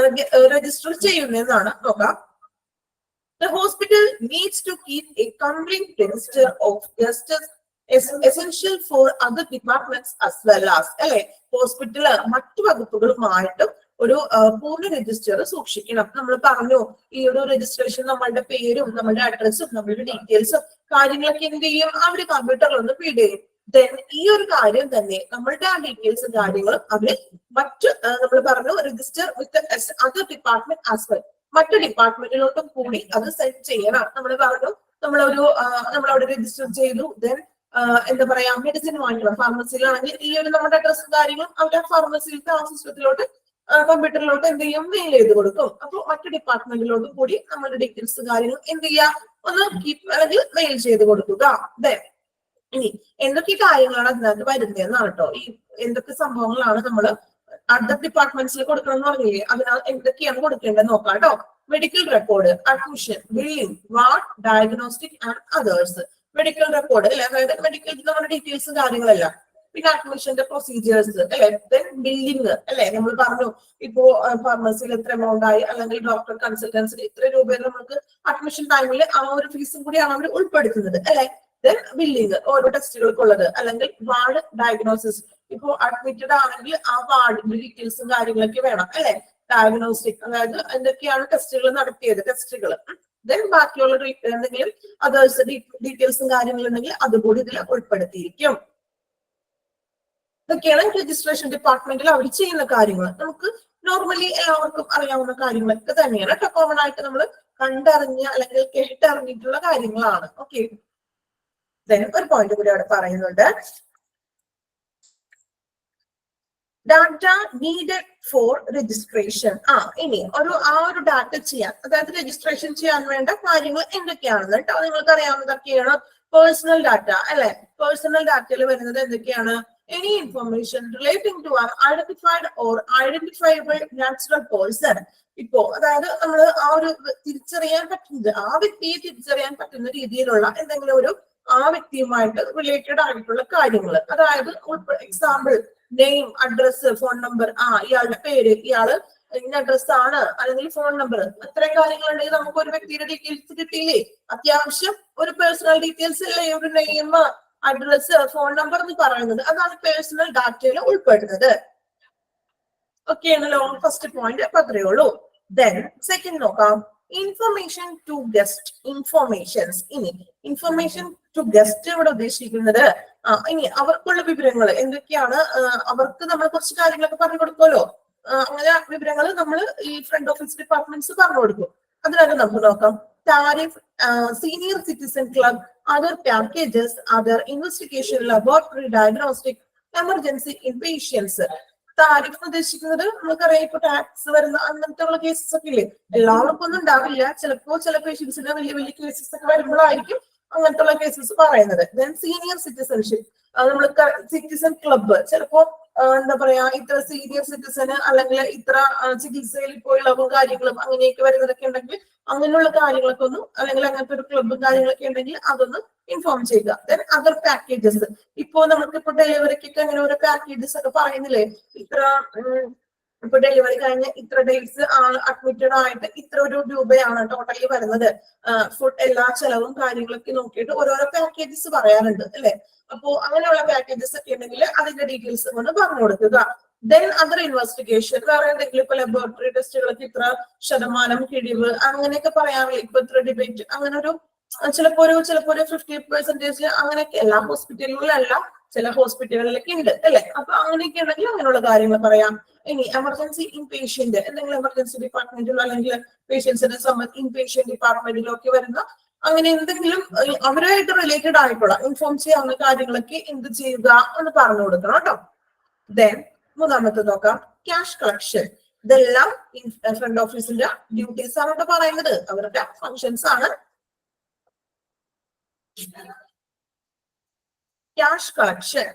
രജിസ്റ്റർ ചെയ്യുന്നതെന്നാണ് നോക്കാം. The hospital needs to keep a complete register of guests is essential for other departments as well as. അല്ലെ, ഹോസ്പിറ്റല് മറ്റു വകുപ്പുകളുമായിട്ടും ഒരു പൂർണ്ണ രജിസ്റ്റർ സൂക്ഷിക്കണം. നമ്മൾ പറഞ്ഞു ഈ ഒരു രജിസ്ട്രേഷൻ നമ്മളുടെ പേരും നമ്മളുടെ അഡ്രസ്സും നമ്മളുടെ ഡീറ്റെയിൽസും കാര്യങ്ങളൊക്കെ എന്ത് ചെയ്യും? അവര് കമ്പ്യൂട്ടറിൽ ഒന്ന് ഫീഡ് ചെയ്യും. ദെൻ ഈ ഒരു കാര്യം തന്നെ നമ്മളുടെ ആ ഡീറ്റെയിൽസും കാര്യങ്ങളും അവര് മറ്റു നമ്മൾ പറഞ്ഞു register with other department as well, മറ്റു ഡിപ്പാർട്ട്മെന്റിലോട്ടും കൂടി അത് സെൻഡ് ചെയ്യണം. നമ്മൾ പറഞ്ഞു നമ്മളവിടെ രജിസ്റ്റർ ചെയ്തു. ദെൻ എന്താ പറയാ, മെഡിസിൻ വാങ്ങിക്കണം. ഫാർമസിയിലാണെങ്കിൽ ഈ ഒരു നമ്മുടെ അഡ്രസ്സും കാര്യങ്ങളും അവരുടെ ഫാർമസിയിലത്തെ ആ സിസ്റ്റത്തിലോട്ട് കമ്പ്യൂട്ടറിലോട്ട് എന്ത് ചെയ്യും? മെയിൽ ചെയ്ത് കൊടുക്കും. അപ്പോൾ മറ്റു ഡിപ്പാർട്ട്മെന്റിലോട്ടും കൂടി നമ്മുടെ ഡീറ്റെയിൽസ് കാര്യങ്ങൾ എന്ത് ചെയ്യുക? ഒന്ന് കീപ്പ് അല്ലെങ്കിൽ മെയിൽ ചെയ്ത് കൊടുക്കുക. ദെൻ ഇനി എന്തൊക്കെ കാര്യങ്ങളാണ് അതിനകത്ത് വരുന്നതെന്നാണ് കേട്ടോ. ഈ എന്തൊക്കെ സംഭവങ്ങളാണ് നമ്മൾ അതർ ഡിപ്പാർട്ട്മെന്റ്സിൽ കൊടുക്കണം എന്ന് പറഞ്ഞില്ലേ, അതിനാൽ എന്തൊക്കെയാണ് കൊടുക്കേണ്ടത് നോക്കാം കേട്ടോ. Medical record, admission, billing, ward, diagnostic and others. Medical record അല്ലെ, അതായത് മെഡിക്കൽ നമ്മുടെ ഡീറ്റെയിൽസ് കാര്യങ്ങളെല്ലാം. പിന്നെ അഡ്മിഷന്റെ പ്രൊസീജിയേഴ്സ് അല്ലെ. ദെൻ ബില്ലിംഗ് അല്ലെ, നമ്മൾ പറഞ്ഞു ഇപ്പോ ഫാർമസിയിൽ എത്ര എമൗണ്ട് ആയി, അല്ലെങ്കിൽ ഡോക്ടർ കൺസൾട്ടൻസിന് ഇത്ര രൂപ നമുക്ക് അഡ്മിഷൻ ടൈമിൽ ആ ഒരു ഫീസും കൂടിയാണ് അവർ ഉൾപ്പെടുത്തുന്നത് അല്ലെ. ദെൻ ബില്ലിംഗ് ഓരോ ടെസ്റ്റുകൾക്കുള്ളത്, അല്ലെങ്കിൽ വാർഡ് ഡയഗ്നോസിസ്, ഇപ്പോ അഡ്മിറ്റഡ് ആണെങ്കിൽ ആ വാർഡിന്റെ ഡീറ്റെയിൽസും കാര്യങ്ങളൊക്കെ വേണം അല്ലെ. ഡയഗ്നോസ്റ്റിക്, അതായത് എന്തൊക്കെയാണ് ടെസ്റ്റുകൾ നടത്തിയത്, ടെസ്റ്റുകൾ. ദെൻ ബാക്കിയുള്ള എന്തെങ്കിലും അതേഴ്സ് ഡീറ്റെയിൽസും കാര്യങ്ങളും ഉണ്ടെങ്കിൽ അതുകൂടി ഇതിൽ ഉൾപ്പെടുത്തിയിരിക്കും. ഇതൊക്കെയാണ് രജിസ്ട്രേഷൻ ഡിപ്പാർട്ട്മെന്റിൽ അവർ ചെയ്യുന്ന കാര്യങ്ങൾ. നമുക്ക് നോർമലി എല്ലാവർക്കും അറിയാവുന്ന കാര്യങ്ങളൊക്കെ തന്നെയാണ്. കോമൺ ആയിട്ട് നമ്മൾ കണ്ടറിഞ്ഞ അല്ലെങ്കിൽ കേട്ടറിഞ്ഞിട്ടുള്ള കാര്യങ്ങളാണ്. ഓക്കെ, ഒരു പോയിന്റ് കൂടി അവിടെ പറയുന്നുണ്ട്. Data needed for registration. ഇനി ആ ഒരു ഡാറ്റ ചെയ്യാൻ, അതായത് രജിസ്ട്രേഷൻ ചെയ്യാൻ വേണ്ട കാര്യങ്ങൾ എന്തൊക്കെയാണെന്ന് കേട്ടോ. നിങ്ങൾക്ക് അറിയാവുന്നതൊക്കെയാണ് പേഴ്സണൽ ഡാറ്റ അല്ലെ. പേഴ്സണൽ ഡാറ്റയിൽ വരുന്നത് എന്തൊക്കെയാണ്? Any information relating to an identified or identifiable natural person. ഇപ്പോ അതായത് നമ്മൾ ആ ഒരു തിരിച്ചറിയാൻ പറ്റുന്നത്, ആ വ്യക്തിയെ തിരിച്ചറിയാൻ പറ്റുന്ന രീതിയിലുള്ള എന്തെങ്കിലും ഒരു ആ വ്യക്തിയുമായിട്ട് റിലേറ്റഡ് ആയിട്ടുള്ള കാര്യങ്ങൾ. അതായത് example name, address, phone number, ഇയാളുടെ പേര്, ഇയാള് ഇന്ന അഡ്രസ് ആണ്, അല്ലെങ്കിൽ ഫോൺ നമ്പർ, അത്രയും കാര്യങ്ങളുണ്ടെങ്കിൽ നമുക്ക് ഒരു വ്യക്തിയുടെ ഡീറ്റെയിൽസ് കിട്ടിയില്ലേ? അത്യാവശ്യം ഒരു പേഴ്സണൽ ഡീറ്റെയിൽസ് അല്ലേ ഒരു നെയിം, അഡ്രസ്, ഫോൺ നമ്പർ എന്ന് പറയുന്നത്. അതാണ് പേഴ്സണൽ ഡാറ്റയിൽ ഉൾപ്പെടുന്നത്. ഓക്കെ ആണല്ലോ, ഫസ്റ്റ് പോയിന്റ്. അപ്പൊ അത്രയേ ഉള്ളൂ. ദെൻ സെക്കൻഡ് നോക്കാം. Information to guest informations. ഇനി ഇൻഫർമേഷൻ ടു ഗസ്റ്റ് ഇവിടെ ഉദ്ദേശിക്കുന്നത് ഇനി അവർക്കുള്ള വിവരങ്ങൾ എന്തൊക്കെയാണ്, അവർക്ക് നമ്മൾ കുറച്ച് കാര്യങ്ങളൊക്കെ പറഞ്ഞു കൊടുക്കുമല്ലോ. അങ്ങനെ വിവരങ്ങൾ നമ്മൾ ഈ ഫ്രണ്ട് ഓഫീസ് ഡിപ്പാർട്ട്മെന്റ്സ് പറഞ്ഞു കൊടുക്കും. അതിനകത്ത് നമുക്ക് നോക്കാം. Tariff, senior citizen club, other packages, other investigation, laboratory, diagnostic, emergency inpatients. Tariff ഉദ്ദേശിക്കുന്നത് നമുക്കറിയാം ഇപ്പൊ ടാക്സ് വരുന്ന അങ്ങനത്തെ ഉള്ള കേസസ് ഒക്കെ ഇല്ലേ. എല്ലാവർക്കും ഒന്നും ഉണ്ടാവില്ല, ചിലപ്പോ ചില പേഷ്യൻസിന് വലിയ വലിയ കേസസ് ഒക്കെ വരുമ്പോഴായിരിക്കും അങ്ങനത്തെ ഉള്ള കേസസ് പറയുന്നത്. ദെൻ സീനിയർ സിറ്റിസൺഷിപ്പ്, നമ്മൾ സിറ്റിസൺ ക്ലബ്ബ്, ചിലപ്പോ എന്താ പറയാ ഇത്ര സീനിയർ സിറ്റിസന് അല്ലെങ്കിൽ ഇത്ര ചികിത്സയിൽ ഇപ്പോൾ ഇളവും കാര്യങ്ങളും അങ്ങനെയൊക്കെ വരുന്നതൊക്കെ ഉണ്ടെങ്കിൽ അങ്ങനെയുള്ള കാര്യങ്ങളൊക്കെ ഒന്ന് അല്ലെങ്കിൽ അങ്ങനത്തെ ഒരു ക്ലബും കാര്യങ്ങളൊക്കെ ഉണ്ടെങ്കിൽ അതൊന്ന് ഇൻഫോം ചെയ്യുക. ദെൻ അതർ പാക്കേജസ്, ഇപ്പോ നമുക്കിപ്പോ ഡെലിവറിക്കൊക്കെ അങ്ങനെ ഓരോ പാക്കേജസ് ഒക്കെ പറയുന്നില്ലേ, ഇത്ര ഇപ്പൊ ഡെലിവറി കഴിഞ്ഞ് ഇത്ര ഡേയ്സ് അഡ്മിറ്റഡ് ആയിട്ട് ഇത്ര ഒരു രൂപയാണ് ടോട്ടലി വരുന്നത്, ഫുഡ് എല്ലാ ചെലവും കാര്യങ്ങളൊക്കെ നോക്കിയിട്ട് ഓരോരോ പാക്കേജസ് പറയാറുണ്ട് അല്ലെ. അപ്പോ അങ്ങനെയുള്ള പാക്കേജസ് ഒക്കെ ഉണ്ടെങ്കിൽ അതിന്റെ ഡീറ്റെയിൽസ് കൊണ്ട് പറഞ്ഞു കൊടുക്കുക. ദെൻ അതർ ഇൻവെസ്റ്റിഗേഷൻ, വേറെ എന്തെങ്കിലും ഇപ്പൊ ലബോറട്ടറി ടെസ്റ്റുകൾക്ക് ഇത്ര ശതമാനം കിഴിവ് അങ്ങനെയൊക്കെ പറയാറില്ല. ഇപ്പൊ ഇത്ര ഡിബേറ്റ് അങ്ങനെ ഒരു ചിലപ്പോ ഒരു 50% അങ്ങനെയൊക്കെ എല്ലാ ഹോസ്പിറ്റലുകളിലല്ല, ചില ഹോസ്പിറ്റലുകളിലൊക്കെ ഉണ്ട് അല്ലെ. അപ്പൊ അങ്ങനെയൊക്കെ ഉണ്ടെങ്കിൽ അങ്ങനെയുള്ള കാര്യങ്ങൾ പറയാം. ഇനി എമർജൻസി ഇൻപേഷ്യന്റ്, എന്തെങ്കിലും എമർജൻസി ഡിപ്പാർട്ട്മെന്റിലോ അല്ലെങ്കിൽ പേഷ്യൻസിനെ സംബന്ധിച്ച് ഇൻപേഷ്യന്റ് ഡിപ്പാർട്ട്മെന്റിലോ ഒക്കെ വരുന്ന അങ്ങനെ എന്തെങ്കിലും അവരുമായിട്ട് റിലേറ്റഡ് ആയിട്ടുള്ള ഇൻഫോം ചെയ്യാവുന്ന കാര്യങ്ങളൊക്കെ എന്ത് ചെയ്യുക എന്ന് പറഞ്ഞു കൊടുക്കണം കേട്ടോ. ദെൻ മൂന്നാമത്തെ നോക്കാം, ക്യാഷ് കളക്ഷൻ. ഇതെല്ലാം ഫ്രണ്ട് ഓഫീസിന്റെ ഡ്യൂട്ടീസ് ആണ് ഇവിടെ പറയുന്നത്, അവരുടെ ഫങ്ഷൻസ് ആണ്. Cash collection.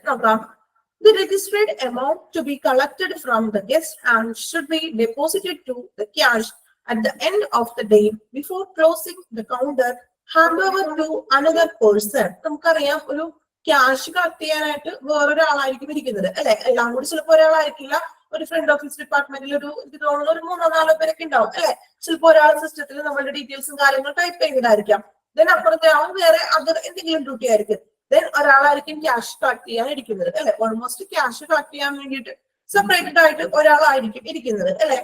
The registered amount to be collected from the guest and should be deposited to the cash at the end of the day before closing the counter, hand over to another person. നമുക്കറിയാം ഒരു cash collect ചെയ്യാനായിട്ട് വേറൊരാളായിരിക്കും ഇരിക്കുന്നത് അല്ലെ. എല്ലാം കൂടി ചിലപ്പോൾ ഒരാളായിരിക്കില്ല, ഒരു front office ഡിപ്പാർട്ട്മെന്റിൽ ഒരു എനിക്ക് തോന്നുന്നു ഒരു 3-4 പേരൊക്കെ ഉണ്ടാവും അല്ലെ. ചിലപ്പോൾ ഒരാൾ സിസ്റ്റത്തിൽ നമ്മളുടെ ഡീറ്റെയിൽസും കാര്യങ്ങളും ടൈപ്പ് ചെയ്തതായിരിക്കാം. ദെൻ അപ്പുറത്തെ ആൾ വേറെ അതർ എന്തെങ്കിലും ഡ്യൂട്ടി ആയിരിക്കും. ദെൻ ഒരാളായിരിക്കും ക്യാഷ് കളക്ട് ചെയ്യാൻ ഇരിക്കുന്നത് അല്ലെ. ഓൾമോസ്റ്റ് ക്യാഷ് കളക്ട് ചെയ്യാൻ വേണ്ടിയിട്ട് സെപ്പറേറ്റഡ് ആയിട്ട് ഒരാളായിരിക്കും ഇരിക്കുന്നത് അല്ലെ.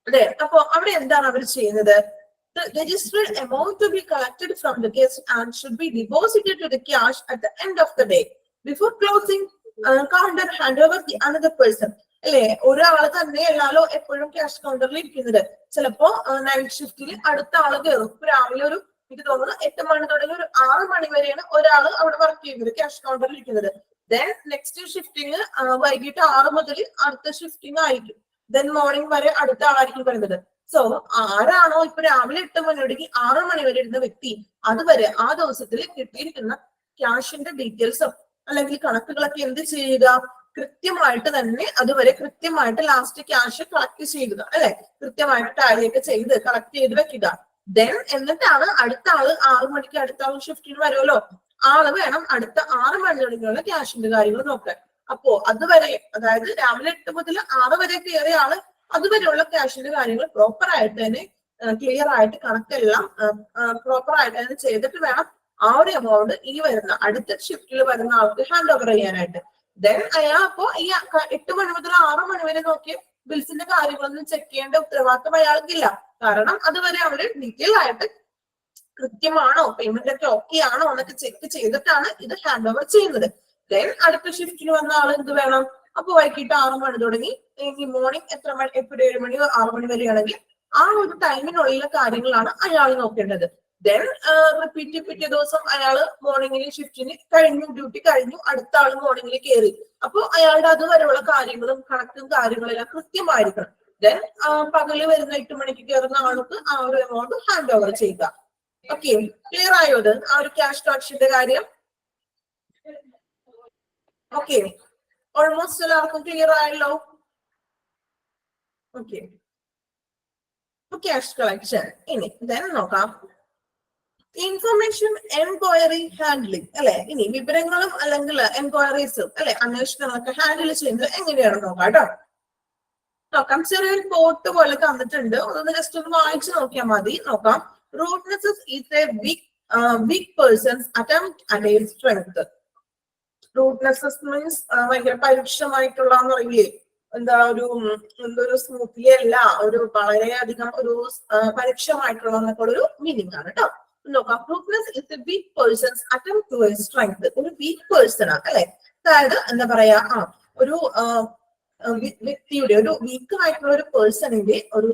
അതെ, അപ്പൊ അവിടെ എന്താണ് അവർ ചെയ്യുന്നത്? The registered amount to be collected from the guest and should be deposited to the cash at the end of the day before closing counter, hand over the another person. അല്ലെ, ഒരാള് തന്നെ എല്ലാലോ എപ്പോഴും ക്യാഷ് കൗണ്ടറിൽ ഇരിക്കുന്നത്. ചിലപ്പോ night ഷിഫ്റ്റിൽ അടുത്ത ആള് കയറും. രാവിലെ ഒരു എനിക്ക് തോന്നുന്നു 8 മണി തുടങ്ങി ഒരു 6 മണി വരെയാണ് ഒരാൾ അവിടെ വർക്ക് ചെയ്യുന്നത്, ക്യാഷ് കൗണ്ടറിൽ ഇരിക്കുന്നത്. ദെൻ നെക്സ്റ്റ് ഷിഫ്റ്റിംഗ് വൈകിട്ട് 6 മുതൽ അടുത്ത ഷിഫ്റ്റിംഗ് ആയിരിക്കും. ദെൻ മോർണിംഗ് വരെ അടുത്ത ആളായിരിക്കും വരുന്നത്. സോ ആരാണോ ഇപ്പൊ രാവിലെ 8 മണി തുടങ്ങി 6 മണി വരെ ഇരുന്ന വ്യക്തി, അതുവരെ ആ ദിവസത്തിൽ കിട്ടിയിരിക്കുന്ന ക്യാഷിന്റെ ഡീറ്റെയിൽസോ അല്ലെങ്കിൽ കണക്കുകളൊക്കെ എന്ത് ചെയ്യുക, കൃത്യമായിട്ട് തന്നെ അതുവരെ കൃത്യമായിട്ട് ലാസ്റ്റ് ക്യാഷ് കളക്ട് ചെയ്യുക അല്ലെ. കൃത്യമായിട്ട് ടാലിയൊക്കെ ചെയ്ത് കളക്ട് ചെയ്ത് വെക്കുക. ദെൻ എന്നിട്ടാണ് അടുത്ത ആള് 6 മണിക്ക് അടുത്ത ആൾ ഷിഫ്റ്റിന് വരുമല്ലോ, ആള് വേണം അടുത്ത 6 മണി തുടങ്ങിയുള്ള ക്യാഷിന്റെ കാര്യങ്ങൾ നോക്കാൻ. അപ്പോ അതുവരെ അതായത് രാവിലെ 8 മുതൽ 6 വരെ കയറിയ ആള് അതുവരെയുള്ള ക്യാഷിന്റെ കാര്യങ്ങൾ പ്രോപ്പർ ആയിട്ട് തന്നെ ക്ലിയർ ആയിട്ട് കണക്കെല്ലാം പ്രോപ്പർ ആയിട്ട് തന്നെ ചെയ്തിട്ട് വേണം ആ ഒരു എമൗണ്ട് ഈ വരുന്ന അടുത്ത ഷിഫ്റ്റിൽ വരുന്ന ആൾക്ക് ഹാൻഡ് ഓവർ ചെയ്യാനായിട്ട്. ദെൻ അയാൾ അപ്പോ ഈ 8 മണി മുതൽ 6 മണി വരെ നോക്കിയ ബിൽസിന്റെ കാര്യങ്ങളൊന്നും ചെക്ക് ചെയ്യേണ്ട ഉത്തരവാദിത്തം അയാൾക്കില്ല. കാരണം അതുവരെ അവര് ഡീറ്റെയിൽ ആയിട്ട് കൃത്യമാണോ പേയ്മെന്റ് ഒക്കെ ഓക്കെ ആണോ എന്നൊക്കെ ചെക്ക് ചെയ്തിട്ടാണ് ഇത് ഹാൻഡ് ഓവർ ചെയ്യുന്നത്. ദെൻ അടുത്ത ഷിഫ്റ്റിൽ വന്ന ആൾ എന്ത് വേണം, അപ്പൊ വൈകിട്ട് 6 മണി തുടങ്ങി ഈ മോർണിംഗ് എത്ര മണി എപ്പോഴും 7 മണി 6 മണി വരെയാണെങ്കിൽ ആ ഒരു ടൈമിനുള്ള കാര്യങ്ങളാണ് അയാൾ നോക്കേണ്ടത്. ദെൻ പിറ്റേ ദിവസം അയാള് മോർണിംഗിൽ ഷിഫ്റ്റിന് കഴിഞ്ഞു, ഡ്യൂട്ടി കഴിഞ്ഞു, അടുത്ത ആള് മോർണിംഗിൽ കയറി. അപ്പൊ അയാളുടെ അതുവരെയുള്ള കാര്യങ്ങളും കണക്കും കാര്യങ്ങളെല്ലാം കൃത്യമായിരിക്കണം. ദെൻ പകല് വരുന്ന 8 മണിക്ക് കയറുന്ന ആൾക്ക് ആ ഒരു എമൗണ്ട് ഹാൻഡ് ഓവർ ചെയ്യുക. ഓക്കെ, ക്ലിയർ ആയോ അത് ആ ഒരു ക്യാഷ് കളക്ഷന്റെ കാര്യം? ഓക്കെ, ഓൾമോസ്റ്റ് എല്ലാവർക്കും ക്ലിയർ ആയല്ലോ. Okay, cash collection. ഇനി ദെൻ നോക്കാം ഇൻഫർമേഷൻ എൻക്വയറി ഹാൻഡ്ലിംഗ് അല്ലെ. ഇനി വിവരങ്ങളും അല്ലെങ്കിൽ എൻക്വയറീസും അല്ലെ അന്വേഷണങ്ങളൊക്കെ ഹാൻഡിൽ ചെയ്യുന്നത് എങ്ങനെയാണെന്ന് നോക്കാം കേട്ടോ. നോക്കാം, ചെറിയൊരു കോട്ട് പോലെ തന്നിട്ടുണ്ട്, അതൊന്ന് ജസ്റ്റ് ഒന്ന് വായിച്ചു നോക്കിയാൽ മതി. നോക്കാം, rudeness is a weak person's attempt at a strength. rudeness means ഭയങ്കര പരുഷമായിട്ടുള്ള പറയില്ലേ, എന്താ ഒരു സ്മൂത്ത്ലി അല്ല, ഒരു വളരെയധികം ഒരു പരുഷമായിട്ടുള്ള എന്നൊക്കെ ഒരു മീനിങ് ആണ് കേട്ടോ. നോക്കാം, rudeness is a weak person's attempt to a strength. ഒരു വീക്ക് പേഴ്സൺ ആണ് അല്ലെ. അതായത് എന്താ പറയാ, ഒരു വ്യക്തിയുടെ ഒരു വീക്ക് ആയിട്ടുള്ള ഒരു പേഴ്സണിന്റെ ഒരു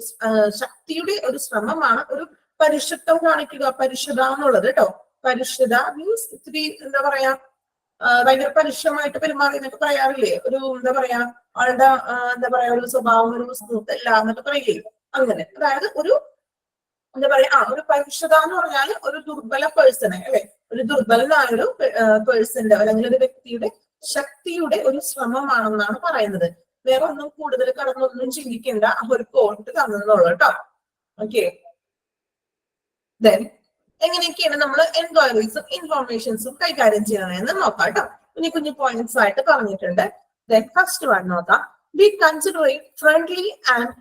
ശക്തിയുടെ ഒരു ശ്രമമാണ് ഒരു പരുഷത്വം കാണിക്കുക, പരുഷത എന്നുള്ളത് കേട്ടോ. പരുഷത മീൻസ് ഇത്തിരി എന്താ പറയാ ഭയങ്കര പരുഷമായിട്ട് പെരുമാറി എന്നൊക്കെ പറയാറില്ലേ, ഒരു എന്താ പറയാ ആളുടെ എന്താ പറയാ ഒരു സ്വഭാവം ഒരു സ്മൂത്ത് അല്ല എന്നൊക്കെ പറയില്ലേ, അങ്ങനെ. അതായത് ഒരു എന്താ പറയാ ഒരു പരുഷത എന്ന് പറഞ്ഞാൽ ഒരു ദുർബല പേഴ്സണെ അല്ലെ, ഒരു ദുർബലനായ ഒരു പേഴ്സന്റെ അല്ലെങ്കിൽ ഒരു വ്യക്തിയുടെ ശക്തിയുടെ ഒരു ശ്രമമാണെന്നാണ് പറയുന്നത്. വേറെ ഒന്നും കൂടുതൽ കടന്നൊന്നും ചിന്തിക്കേണ്ട, ആ ഒരു കോട്ട് തന്നതുള്ളൂ കേട്ടോ. ഓക്കെ, ദെൻ എങ്ങനെയൊക്കെയാണ് നമ്മൾ എൻക്വയറീസും ഇൻഫോർമേഷൻസും കൈകാര്യം ചെയ്യണമെന്ന് നോക്കാം കേട്ടോ. കുഞ്ഞു കുഞ്ഞു പോയിന്റ്സ് ആയിട്ട് പറഞ്ഞിട്ടുണ്ട്. ദെൻ ഫസ്റ്റ് വൺ നോക്കാം. Be considerate friendly and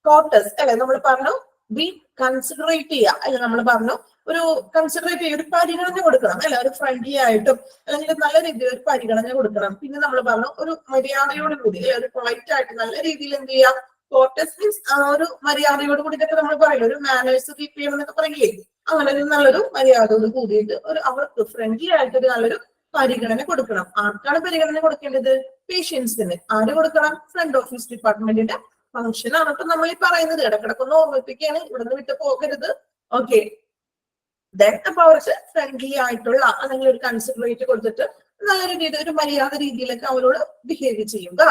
courteous അല്ലെ, നമ്മൾ പറഞ്ഞു ബി കൺസിഡറേറ്റ് ചെയ്യുക അല്ലെ, നമ്മൾ പറഞ്ഞു ഒരു കൺസിഡറേറ്റ് ചെയ്യുക, ഒരു പരിഗണന കൊടുക്കണം അല്ലെ, ഒരു ഫ്രണ്ട്ലി ആയിട്ടും അല്ലെങ്കിൽ നല്ല രീതിയിൽ ഒരു പരിഗണന കൊടുക്കണം. പിന്നെ നമ്മൾ പറഞ്ഞു ഒരു മര്യാദയോട് കൂടി അല്ലെ, ഒരു പൊളൈറ്റ് ആയിട്ട് നല്ല രീതിയിൽ എന്ത് ചെയ്യാം, കോർട്ടസ് മീൻസ് ആ ഒരു മര്യാദയോട് കൂടിയിട്ടൊക്കെ നമ്മൾ പറയില്ല, ഒരു മാനേഴ്സ് കീപ്പ് ചെയ്യണം എന്നൊക്കെ പറയില്ലേ, അങ്ങനെ ഒരു നല്ലൊരു മര്യാദയോട് കൂടിയിട്ട് ഒരു അവർക്ക് ഫ്രണ്ട്ലി ആയിട്ട് ഒരു നല്ലൊരു പരിഗണന കൊടുക്കണം. ആർക്കാണ് പരിഗണന കൊടുക്കേണ്ടത്? പേഷ്യൻസിന്. ആര് കൊടുക്കണം? ഫ്രണ്ട് ഓഫീസ് ഡിപ്പാർട്ട്മെന്റിന്റെ ഫംഗ്ഷൻ ആണ് ഇപ്പൊ നമ്മൾ ഈ പറയുന്നത്. ഇടക്കിടക്കൊന്ന് ഓർമ്മിപ്പിക്കുകയാണ്, ഇവിടുന്ന് വിട്ട് പോകരുത്. ഓക്കെ, അപ്പൊ അവർക്ക് ഫ്രണ്ട്ലി ആയിട്ടുള്ള അല്ലെങ്കിൽ ഒരു കൺസിഡറേറ്റ് കൊടുത്തിട്ട് നല്ല രീതിയിൽ ഒരു മര്യാദ രീതിയിലൊക്കെ അവരോട് ബിഹേവ് ചെയ്യുക.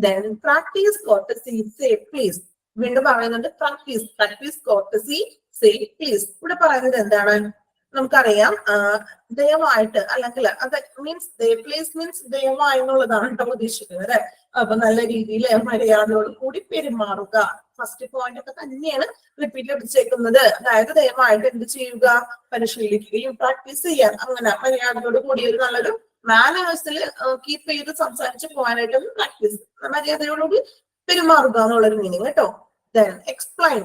Then practice courtesy safe please. വീണ്ടും പറയുന്നുണ്ട് പ്രാക്ടീസ് കോർട്ടസി സേഫ് പ്ലീസ്. ഇവിടെ പറയുന്നത് എന്താണ്? നമുക്കറിയാം ദയവായിട്ട് അല്ലെങ്കിൽ അത് മീൻസ് പ്ലീസ് മീൻസ് ദയവായി എന്നുള്ളതാണ് കേട്ടോ ഉദ്ദേശിക്കുന്നത്. അപ്പൊ നല്ല രീതിയിൽ മര്യാദയോട് കൂടി പെരുമാറുക. ഫസ്റ്റ് പോയിന്റ് ഒക്കെ തന്നെയാണ് റിപ്പീറ്റ് അടിച്ചേക്കുന്നത്. അതായത് ദയവായിട്ട് എന്ത് ചെയ്യുക, പരിശീലിക്കുകയും പ്രാക്ടീസ് ചെയ്യാൻ, അങ്ങനെ മര്യാദയോട് കൂടി ഒരു നല്ലൊരു മാനേഴ്സിൽ കീപ്പ് ചെയ്ത് സംസാരിച്ച് പോകാനായിട്ട് പ്രാക്ടീസ്, മര്യാദയോടുകൂടി പെരുമാറുക എന്നുള്ളൊരു മീനിങ് കേട്ടോ. Then explain,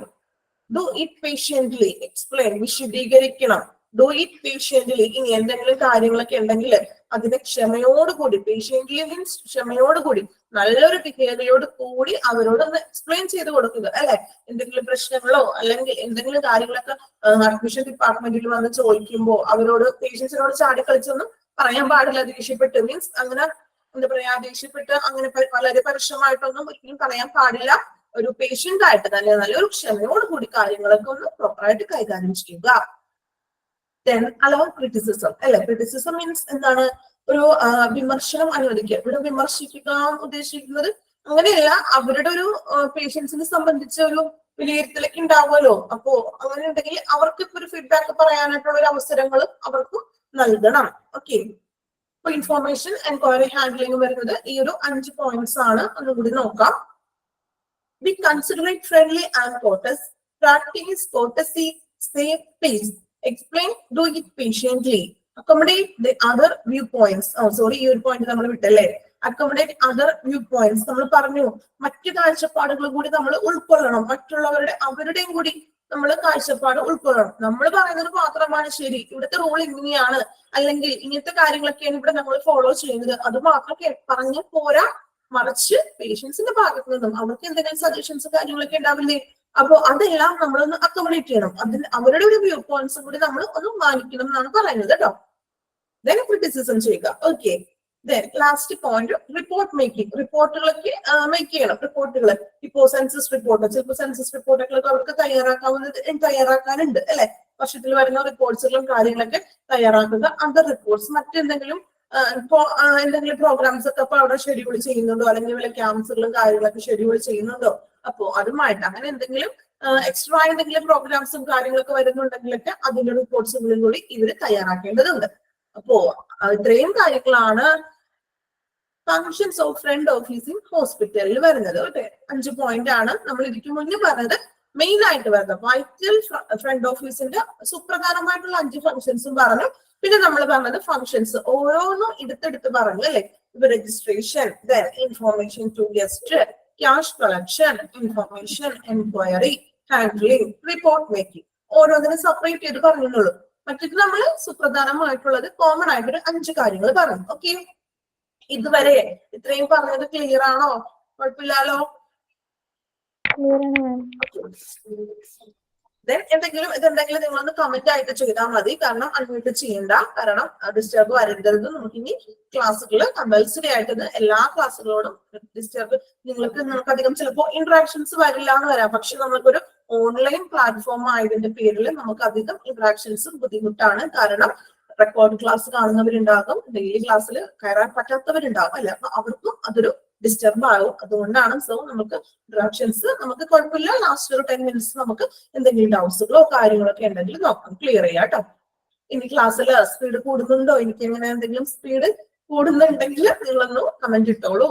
do it patiently. Explain വിശദീകരിക്കണം. Do it patiently. ഇനി എന്തെങ്കിലും കാര്യങ്ങളൊക്കെ ഉണ്ടെങ്കിൽ അതിനെ ക്ഷമയോടുകൂടി, പേഷ്യന്റ്ലി മീൻസ് ക്ഷമയോടുകൂടി നല്ലൊരു ബിഹേവിയറോട് കൂടി അവരോടൊന്ന് എക്സ്പ്ലെയിൻ ചെയ്ത് കൊടുക്കുക അല്ലെ. എന്തെങ്കിലും പ്രശ്നങ്ങളോ അല്ലെങ്കിൽ എന്തെങ്കിലും കാര്യങ്ങളൊക്കെ അഡ്മിഷൻ ഡിപ്പാർട്ട്മെന്റിൽ വന്ന് ചോദിക്കുമ്പോൾ അവരോട് പേഷ്യൻസിനോട് ചാടിക്കളിച്ചൊന്നും പറയാൻ പാടില്ല. ദേഷ്യപ്പെട്ട് മീൻസ് അങ്ങനെ എന്താ പറയാ, ദേഷ്യപ്പെട്ട് അങ്ങനെ വളരെ പരുഷമായിട്ടൊന്നും ഒരിക്കലും പറയാൻ പാടില്ല. ഒരു പേഷ്യന്റ് ആയിട്ട് തന്നെ നല്ലൊരു ക്ഷമയോട് കൂടി കാര്യങ്ങളൊക്കെ ഒന്ന് പ്രോപ്പറായിട്ട് കൈകാര്യം ചെയ്യുക. Then allow criticism അല്ലെ. ക്രിറ്റിസിസം മീൻസ് എന്താണ്? ഒരു വിമർശനം അനുവദിക്കുക. ഇവിടെ വിമർശിക്കുക ഉദ്ദേശിക്കുന്നത് അങ്ങനെയല്ല, അവരുടെ ഒരു പേഷ്യൻസിനെ സംബന്ധിച്ച ഒരു വിലയിരുത്തലൊക്കെ ഉണ്ടാവുമല്ലോ. അപ്പോ അങ്ങനെ ഉണ്ടെങ്കിൽ അവർക്ക് ഒരു ഫീഡ്ബാക്ക് പറയാനായിട്ടുള്ള ഒരു അവസരങ്ങൾ അവർക്ക് നൽകണം. ഓക്കെ, അപ്പൊ ഇൻഫോർമേഷൻ എൻക്വയറി ഹാൻഡ്ലിംഗ് വരുന്നത് ഈ ഒരു 5 പോയിന്റ്സ് ആണ്. ഒന്നുകൂടി നോക്കാം. Be considerate, friendly and courteous. Practice courtesy, safe place. Explain, do it patiently. Accommodate the other viewpoints. ഈ ഒരു പോയിന്റ് നമ്മൾ വിട്ടല്ലേ. Accommodate other view points. നമ്മൾ പറഞ്ഞു മറ്റു കാഴ്ചപ്പാടുകൾ കൂടി നമ്മൾ ഉൾക്കൊള്ളണം. അവരുടെയും കൂടി നമ്മൾ കാഴ്ചപ്പാട് ഉൾക്കൊള്ളണം. നമ്മൾ പറയുന്നത് മാത്രമാണ് ശരി, ഇവിടുത്തെ റൂൾ ഇങ്ങനെയാണ് അല്ലെങ്കിൽ ഇങ്ങനത്തെ കാര്യങ്ങളൊക്കെയാണ് ഇവിടെ നമ്മൾ ഫോളോ ചെയ്യുന്നത്, അത് മാത്രം പറഞ്ഞ് പോരാ. മറിച്ച് പേഷ്യൻസിന്റെ ഭാഗത്തു നിന്നും അവർക്ക് എന്തെങ്കിലും സജഷൻസ് കാര്യങ്ങളൊക്കെ ഉണ്ടാവില്ലേ, അപ്പൊ അതെല്ലാം നമ്മളൊന്ന് അക്കോമഡേറ്റ് ചെയ്യണം. അതിന് അവരുടെ ഒരു വ്യൂ പോയിന്റ്സ് കൂടി നമ്മൾ ഒന്ന് മാനിക്കണം എന്നാണ് പറയുന്നത് കേട്ടോ. ദെൻ ക്രിറ്റിസിസം ചെയ്യുക. Okay, then last point report making. റിപ്പോർട്ടുകളൊക്കെ മേക്ക് ചെയ്യണം. റിപ്പോർട്ടുകൾ ഇപ്പോ സെൻസസ് റിപ്പോർട്ട്, ചിലപ്പോൾ സെൻസസ് റിപ്പോർട്ടുകളൊക്കെ അവർക്ക് തയ്യാറാക്കാനുണ്ട് അല്ലെ. വർഷത്തിൽ വരുന്ന റിപ്പോർട്ട്സുകളും കാര്യങ്ങളൊക്കെ തയ്യാറാക്കുക. അതർ റിപ്പോർട്ട്സ് മറ്റെന്തെങ്കിലും എന്തെങ്കിലും പ്രോഗ്രാംസ് ഒക്കെ അപ്പൊ അവിടെ ഷെഡ്യൂൾ ചെയ്യുന്നുണ്ടോ അല്ലെങ്കിൽ വല്ല ക്യാമ്പസുകളും കാര്യങ്ങളൊക്കെ ഷെഡ്യൂൾ ചെയ്യുന്നുണ്ടോ, അപ്പോ അതുമായിട്ട് അങ്ങനെ എന്തെങ്കിലും എക്സ്ട്രാ എന്തെങ്കിലും പ്രോഗ്രാംസും കാര്യങ്ങളൊക്കെ വരുന്നുണ്ടെങ്കിലൊക്കെ അതിന്റെ റിപ്പോർട്ട്സുകളും കൂടി ഇവര് തയ്യാറാക്കേണ്ടതുണ്ട്. അപ്പോ ഇത്രയും കാര്യങ്ങളാണ് functions of front office in ഹോസ്പിറ്റലിൽ വരുന്നത്. ഓക്കെ, 5 പോയിന്റ് ആണ് നമ്മൾ ഇതിക്ക് മുന്നേ പറഞ്ഞത്. മെയിൻ ആയിട്ട് വരുന്നത് വൈറ്റൽ ഫ്രണ്ട് ഓഫീസിന്റെ സുപ്രധാനമായിട്ടുള്ള 5 ഫങ്ഷൻസും പറഞ്ഞു. പിന്നെ നമ്മൾ പറഞ്ഞത് ഫങ്ഷൻസ് ഓരോന്നും എടുത്തെടുത്ത് പറഞ്ഞു അല്ലെ. ഇപ്പൊ registration, then information to guest, cash collection, information enquiry, handling, report making. ഓരോന്നിനും സെപ്പറേറ്റ് ചെയ്ത് പറഞ്ഞുള്ളൂ. മറ്റേത് നമ്മൾ സുപ്രധാനമായിട്ടുള്ളത് കോമൺ ആയിട്ടൊരു 5 കാര്യങ്ങൾ പറഞ്ഞു. ഓക്കെ, ഇതുവരെ ഇത്രയും പറഞ്ഞത് ക്ലിയർ ആണോ? കുഴപ്പമില്ലല്ലോ. എന്തെങ്കിലും നിങ്ങളൊന്ന് കമന്റ് ആയിട്ട് ചെയ്താൽ മതി. കാരണം അൺമ്യൂട്ട് ചെയ്യണ്ട, കാരണം ഡിസ്റ്റർബ് വരരുത്. നമുക്ക് ഇനി ക്ലാസ്സുകൾ കമ്പൽസറി ആയിട്ട് എല്ലാ ക്ലാസ്സുകളോടും ഡിസ്റ്റർബ് നിങ്ങൾക്ക് അധികം ചിലപ്പോൾ ഇന്ററാക്ഷൻസ് വരില്ല എന്ന് വരാം. പക്ഷെ നമുക്കൊരു ഓൺലൈൻ പ്ലാറ്റ്ഫോം ആയതിന്റെ പേരിൽ നമുക്ക് അധികം ഇന്ററാക്ഷൻസും ബുദ്ധിമുട്ടാണ്. കാരണം റെക്കോർഡ് ക്ലാസ് കാണുന്നവരുണ്ടാകും, ഡെയിലി ക്ലാസ്സിൽ കയറാൻ പറ്റാത്തവരുണ്ടാകും അല്ലെ. അപ്പൊ അവർക്കും അതൊരു ഡിസ്റ്റർബ് ആകും. അതുകൊണ്ടാണ് സോ നമുക്ക് ഇന്ററാക്ഷൻസ് നമുക്ക് കുഴപ്പമില്ല. ലാസ്റ്റ് ഒരു 10 മിനിറ്റ്സ് നമുക്ക് എന്തെങ്കിലും ഡൗട്ട്സുകളോ കാര്യങ്ങളൊക്കെ ഉണ്ടെങ്കിൽ നോക്കാം, ക്ലിയർ ചെയ്യാം കേട്ടോ. ഇനി ക്ലാസ്സിൽ സ്പീഡ് കൂടുന്നുണ്ടോ, എനിക്ക് എങ്ങനെ എന്തെങ്കിലും സ്പീഡ് കൂടുന്നുണ്ടെങ്കിൽ നിങ്ങളൊന്ന് കമന്റ് ഇട്ടോളൂ.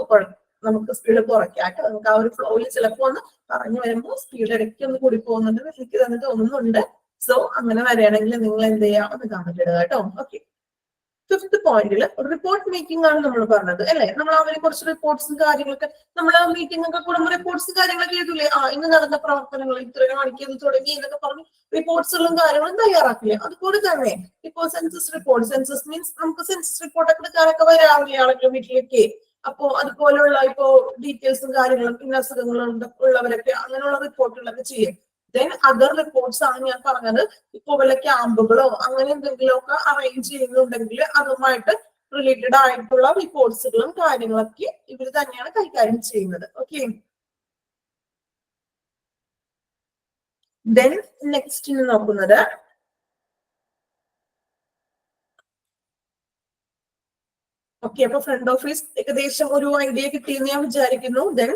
നമുക്ക് സ്പീഡ് കുറയ്ക്കാട്ടോ. നമുക്ക് ആ ഒരു ഫ്ലോയിൽ ചിലപ്പോ ഒന്ന് പറഞ്ഞു വരുമ്പോൾ സ്പീഡ് ഇടയ്ക്ക് ഒന്ന് കൂടി പോകുന്നുണ്ട് എനിക്ക് തന്നെ തോന്നുന്നുണ്ട്. സോ അങ്ങനെ വരികയാണെങ്കിൽ നിങ്ങൾ എന്ത് ചെയ്യാം, ഒന്ന് കമന്റ് ഇടുക കേട്ടോ. ഓക്കെ, ഫിഫ്ത് പോയിന്റിൽ റിപ്പോർട്ട് മേക്കിംഗ് ആണ് നമ്മൾ പറഞ്ഞത് അല്ലെ. നമ്മൾ അവരെ കുറച്ച് റിപ്പോർട്ട്സും കാര്യങ്ങളൊക്കെ നമ്മൾ മീറ്റിംഗ് ഒക്കെ കൂടുമ്പോൾ റിപ്പോർട്ട്സ് കാര്യങ്ങളൊക്കെ എഴുതൂലേ. ഇന്ന് നടന്ന പ്രവർത്തനങ്ങൾ ഇത്ര മണിക്ക് തുടങ്ങി എന്നൊക്കെ പറഞ്ഞ് റിപ്പോർട്ട്സുകളും കാര്യങ്ങളും തയ്യാറാക്കില്ലേ. അതുപോലെ തന്നെ ഇപ്പോ സെൻസസ് റിപ്പോർട്ട്, സെൻസസ് മീൻസ് നമുക്ക് സെൻസസ് റിപ്പോർട്ട് ഒക്കെ എടുക്കാനൊക്കെ വരാറില്ലേ ആളുകൾ വീട്ടിലേക്ക്. അപ്പോ അതുപോലുള്ള ഇപ്പോ ഡീറ്റെയിൽസും കാര്യങ്ങളും ഇന്ന അസുഖങ്ങളും ഉള്ളവരൊക്കെ അങ്ങനെയുള്ള റിപ്പോർട്ടുകളൊക്കെ ചെയ്യും. ദെൻ അതർ റിപ്പോർട്ട്സ് ആണ് ഞാൻ പറഞ്ഞത്. ഇപ്പൊ വല്ല ക്യാമ്പുകളോ അങ്ങനെ എന്തെങ്കിലും ഒക്കെ അറേഞ്ച് ചെയ്യുന്നുണ്ടെങ്കിൽ അതുമായിട്ട് റിലേറ്റഡ് ആയിട്ടുള്ള റിപ്പോർട്ട്സുകളും കാര്യങ്ങളൊക്കെ ഇവർ തന്നെയാണ് കൈകാര്യം ചെയ്യുന്നത്. ഓക്കെ, ദെൻ നെക്സ്റ്റ് നോക്കുന്നത് ഓക്കെ. അപ്പൊ ഫ്രണ്ട് ഓഫീസ് ഏകദേശം ഒരു ഐഡിയ കിട്ടിയെന്ന് ഞാൻ വിചാരിക്കുന്നു. ദെൻ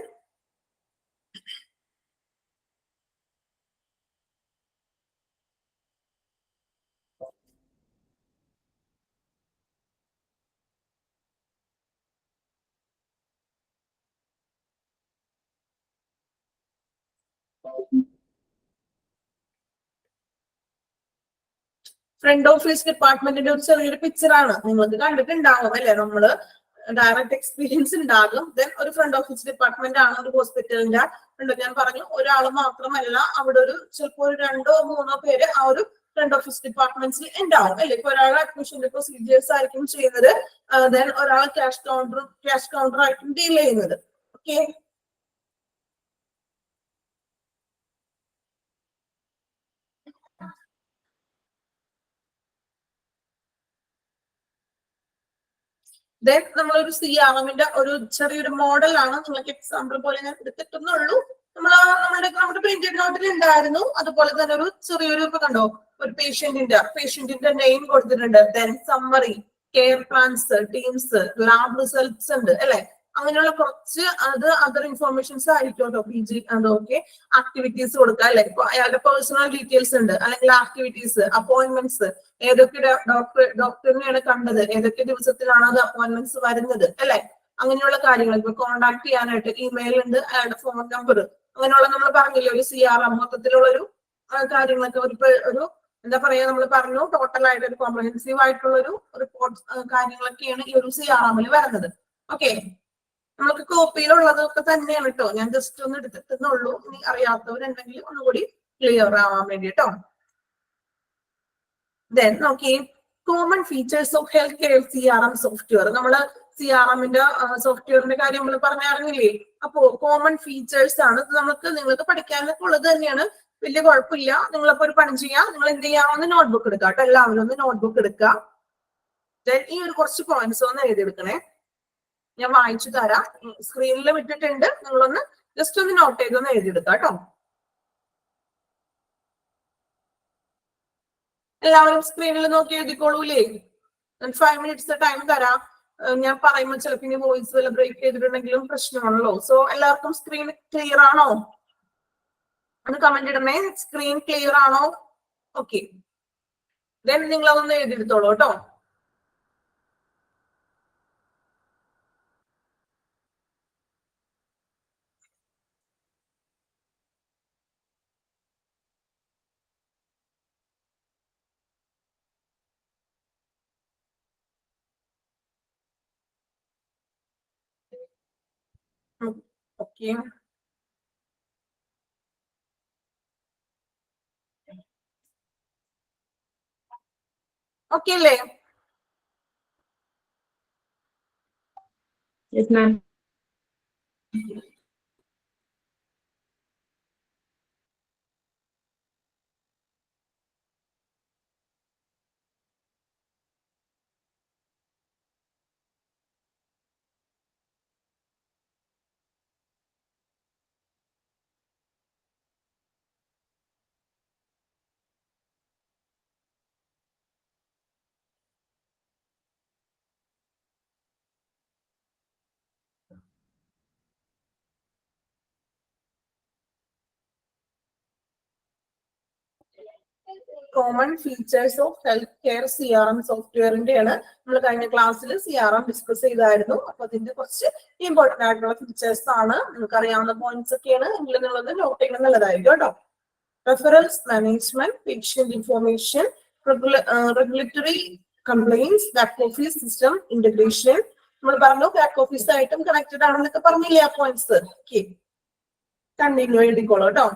ഫ്രണ്ട് ഓഫീസ് ഡിപ്പാർട്ട്മെന്റിന്റെ ഒരു ചെറിയൊരു പിക്ചറാണ് നിങ്ങൾക്ക് കണ്ടിട്ടുണ്ടാവും അല്ലെ. നമ്മള് ഡയറക്റ്റ് എക്സ്പീരിയൻസ് ഉണ്ടാകും. ദെൻ ഒരു ഫ്രണ്ട് ഓഫീസ് ഡിപ്പാർട്ട്മെന്റ് ആണ് ഒരു ഹോസ്പിറ്റലിന്റെ. ഞാൻ പറഞ്ഞു ഒരാൾ മാത്രമല്ല, അവിടെ ഒരു ചിലപ്പോൾ ഒരു 2-3 പേര് ആ ഒരു ഫ്രണ്ട് ഓഫീസ് ഡിപ്പാർട്ട്മെന്റ്സിൽ ഉണ്ടാവും അല്ലെ. ഇപ്പൊ ഒരാൾ അഡ്മിഷന്റെ പ്രൊസീജിയേഴ്സ് ആയിരിക്കും ചെയ്യുന്നത്. ദെൻ ഒരാൾ ക്യാഷ് കൗണ്ടർ ആയിരിക്കും ഡീൽ ചെയ്യുന്നത്. ഓക്കെ, ദെൻ നമ്മളൊരു CRMന്റെ ഒരു ചെറിയൊരു മോഡലാണ് നിങ്ങൾക്ക് എക്സാമ്പിൾ പോലെ ഞാൻ എടുത്തിട്ടുന്നുള്ളൂ. നമ്മുടെ പ്രിന്റഡ് നോട്ടിൽ ഉണ്ടായിരുന്നു. അതുപോലെ തന്നെ ഒരു ചെറിയൊരു ഇപ്പൊ കണ്ടോ, ഒരു പേഷ്യന്റിന്റെ നെയിം കൊടുത്തിട്ടുണ്ട്. Then summary, care plans, teams, lab results ഉണ്ട് അല്ലെ. അങ്ങനെയുള്ള കുറച്ച് അതർ ഇൻഫോർമേഷൻസ് ആയിരിക്കും കേട്ടോ. PG അതൊക്കെ ആക്ടിവിറ്റീസ് കൊടുക്കുക അല്ലെ. ഇപ്പൊ അയാളുടെ പേഴ്സണൽ ഡീറ്റെയിൽസ് ഉണ്ട്, അല്ലെങ്കിൽ ആക്ടിവിറ്റീസ്, അപ്പോയിന്റ്മെന്റ്സ്, ഏതൊക്കെ ഡോക്ടറിനെയാണ് കണ്ടത്, ഏതൊക്കെ ദിവസത്തിലാണ് അത് അപ്പോയിന്റ്മെന്റ്സ് വരുന്നത് അല്ലെ. അങ്ങനെയുള്ള കാര്യങ്ങൾ ഇപ്പൊ കോൺടാക്ട് ചെയ്യാനായിട്ട് ഇമെയിൽ ഉണ്ട്, അയാളുടെ ഫോൺ നമ്പർ, അങ്ങനെയുള്ള നമ്മൾ പറഞ്ഞില്ലേ ഒരു CRM മൊത്തത്തിലുള്ള ഒരു കാര്യങ്ങളൊക്കെ ഒരു എന്താ പറയാ നമ്മൾ പറഞ്ഞു ടോട്ടൽ ആയിട്ട് ഒരു കോംപ്രഹെൻസീവ് ആയിട്ടുള്ള ഒരു റിപ്പോർട്ട് കാര്യങ്ങളൊക്കെയാണ് ഈ ഒരു CRMൽ വരുന്നത്. ഓക്കെ, നമുക്ക് കോപ്പിയിലുള്ളതൊക്കെ തന്നെയാണ് കേട്ടോ. ഞാൻ ജസ്റ്റ് ഒന്ന് എടുത്തിട്ടുന്നുള്ളൂ. ഇനി അറിയാത്തവരുണ്ടെങ്കിൽ ഒന്നുകൂടി ക്ലിയർ ആവാൻ വേണ്ടി കേട്ടോ. ദെൻ നോക്കി common features of health care CRM software. നമ്മള് CRMന്റെ സോഫ്റ്റ്വെയറിന്റെ കാര്യം നമ്മൾ പറഞ്ഞറിഞ്ഞില്ലേ. അപ്പോ കോമൺ ഫീച്ചേഴ്സ് ആണ് നിങ്ങൾക്ക് പഠിക്കാനൊക്കെ ഉള്ളത് തന്നെയാണ്. വലിയ കുഴപ്പമില്ല. നിങ്ങളിപ്പോ ഒരു പണി ചെയ്യാം, നിങ്ങൾ എന്ത് ചെയ്യാം, ഒന്ന് നോട്ട്ബുക്ക് എടുക്കാം കേട്ടോ. എല്ലാവരും ഒന്ന് നോട്ട്ബുക്ക് എടുക്കുക. ദെൻ ഈ ഒരു കുറച്ച് പോയിന്റ്സ് ഒന്ന് എഴുതിയെടുക്കണേ. ഞാൻ വായിച്ചു തരാം, സ്ക്രീനിൽ വിട്ടിട്ടുണ്ട്. നിങ്ങളൊന്ന് ജസ്റ്റ് ഒന്ന് നോട്ട് ചെയ്തൊന്ന് എഴുതിയെടുക്കാം കേട്ടോ. എല്ലാവരും സ്ക്രീനിൽ നോക്കി എഴുതിക്കോളൂലേ. 5 minutes ടൈം തരാം. ഞാൻ പറയുമ്പോൾ ചിലപ്പോൾ ഇനി വോയിസ് വല്ല ബ്രേക്ക് ചെയ്തിട്ടുണ്ടെങ്കിലും പ്രശ്നമാണല്ലോ. സോ എല്ലാവർക്കും സ്ക്രീൻ ക്ലിയർ ആണോ? ഒന്ന് കമന്റ് ഇടണേ. സ്ക്രീൻ ക്ലിയർ ആണോ? ഓക്കെ, ദെൻ നിങ്ങൾ അതൊന്ന് എഴുതിയെടുത്തോളൂ കേട്ടോ. ഓക്കെ, ഓക്കെ അല്ലേ? Yes, ma'am. Common features of health care CRM സോഫ്റ്റ്വെയറിന്റെ ആണ്. നമ്മൾ കഴിഞ്ഞ ക്ലാസ്സിൽ CRM ഡിസ്കസ് ചെയ്തായിരുന്നു. അപ്പൊ അതിന്റെ കുറച്ച് ഇമ്പോർട്ടന്റ് ആയിട്ടുള്ള ഫീച്ചേഴ്സ് ആണ്. നിങ്ങൾക്ക് അറിയാവുന്ന പോയിന്റ്സ് ഒക്കെയാണ്. എങ്കിലും നിങ്ങളത് നോട്ട് ചെയ്യുന്നത് നല്ലതായിരിക്കും കേട്ടോ. Reference management, patient information, regulatory complaints, back office system integration. നമ്മൾ പറഞ്ഞു ബാക്ക് ഓഫീസ് ആയിട്ടും കണക്റ്റഡ് ആണെന്നൊക്കെ പറഞ്ഞില്ലേ ആ പോയിന്റ്സ്. ഓക്കെ, കണ്ടിന്യൂ എഴുതിക്കോളൂ കേട്ടോ.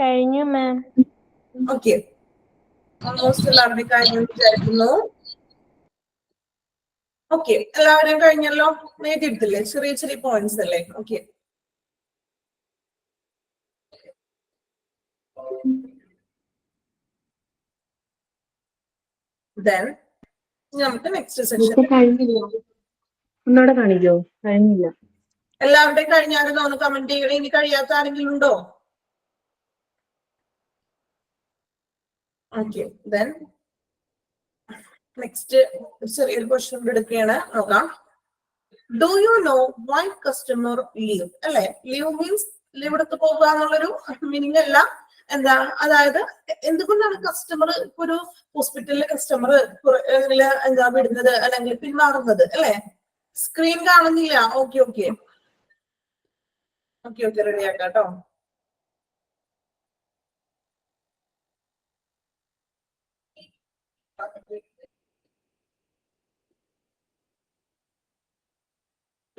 കഴിഞ്ഞു മാം. ഓക്കെ, ഓൾമോസ്റ്റ് എല്ലാവരുടെയും കഴിഞ്ഞു വിചാരിക്കുന്നു. ഓക്കെ, എല്ലാവരുടെയും കഴിഞ്ഞല്ലോ. നേടിയെടുത്തില്ലേ? ചെറിയ ചെറിയ പോയിന്റ്സ് അല്ലേ? ഓക്കെ, then നമുക്ക് നെക്സ്റ്റ് സെഷൻ. ഒന്നുകൂടെ കാണിക്കോ? കഴിഞ്ഞില്ല. എല്ലാവരുടെയും കഴിഞ്ഞാലും ഒന്ന് കമന്റ് ചെയ്യണേ. ഇനി കഴിയാത്ത ആരെങ്കിലും ഉണ്ടോ? ഓക്കെ, then നെക്സ്റ്റ് ചെറിയൊരു ക്വസ്റ്റ്യൻ എടുക്കുകയാണ്, നോക്കാം. Do you know why customer leave? അല്ലെ, ലീവ് മീൻസ് ലീവ് എടുത്ത് പോകുക എന്നുള്ളൊരു മീനിങ് അല്ല. എന്താ, അതായത് എന്തുകൊണ്ടാണ് കസ്റ്റമർ, ഇപ്പൊ ഒരു ഹോസ്പിറ്റലിലെ കസ്റ്റമർ എന്താ വിടുന്നത് അല്ലെങ്കിൽ പിന്മാറുന്നത്? അല്ലെ, സ്ക്രീൻ കാണുന്നില്ല. Okay okay okay okay ready ആക്കാം കേട്ടോ.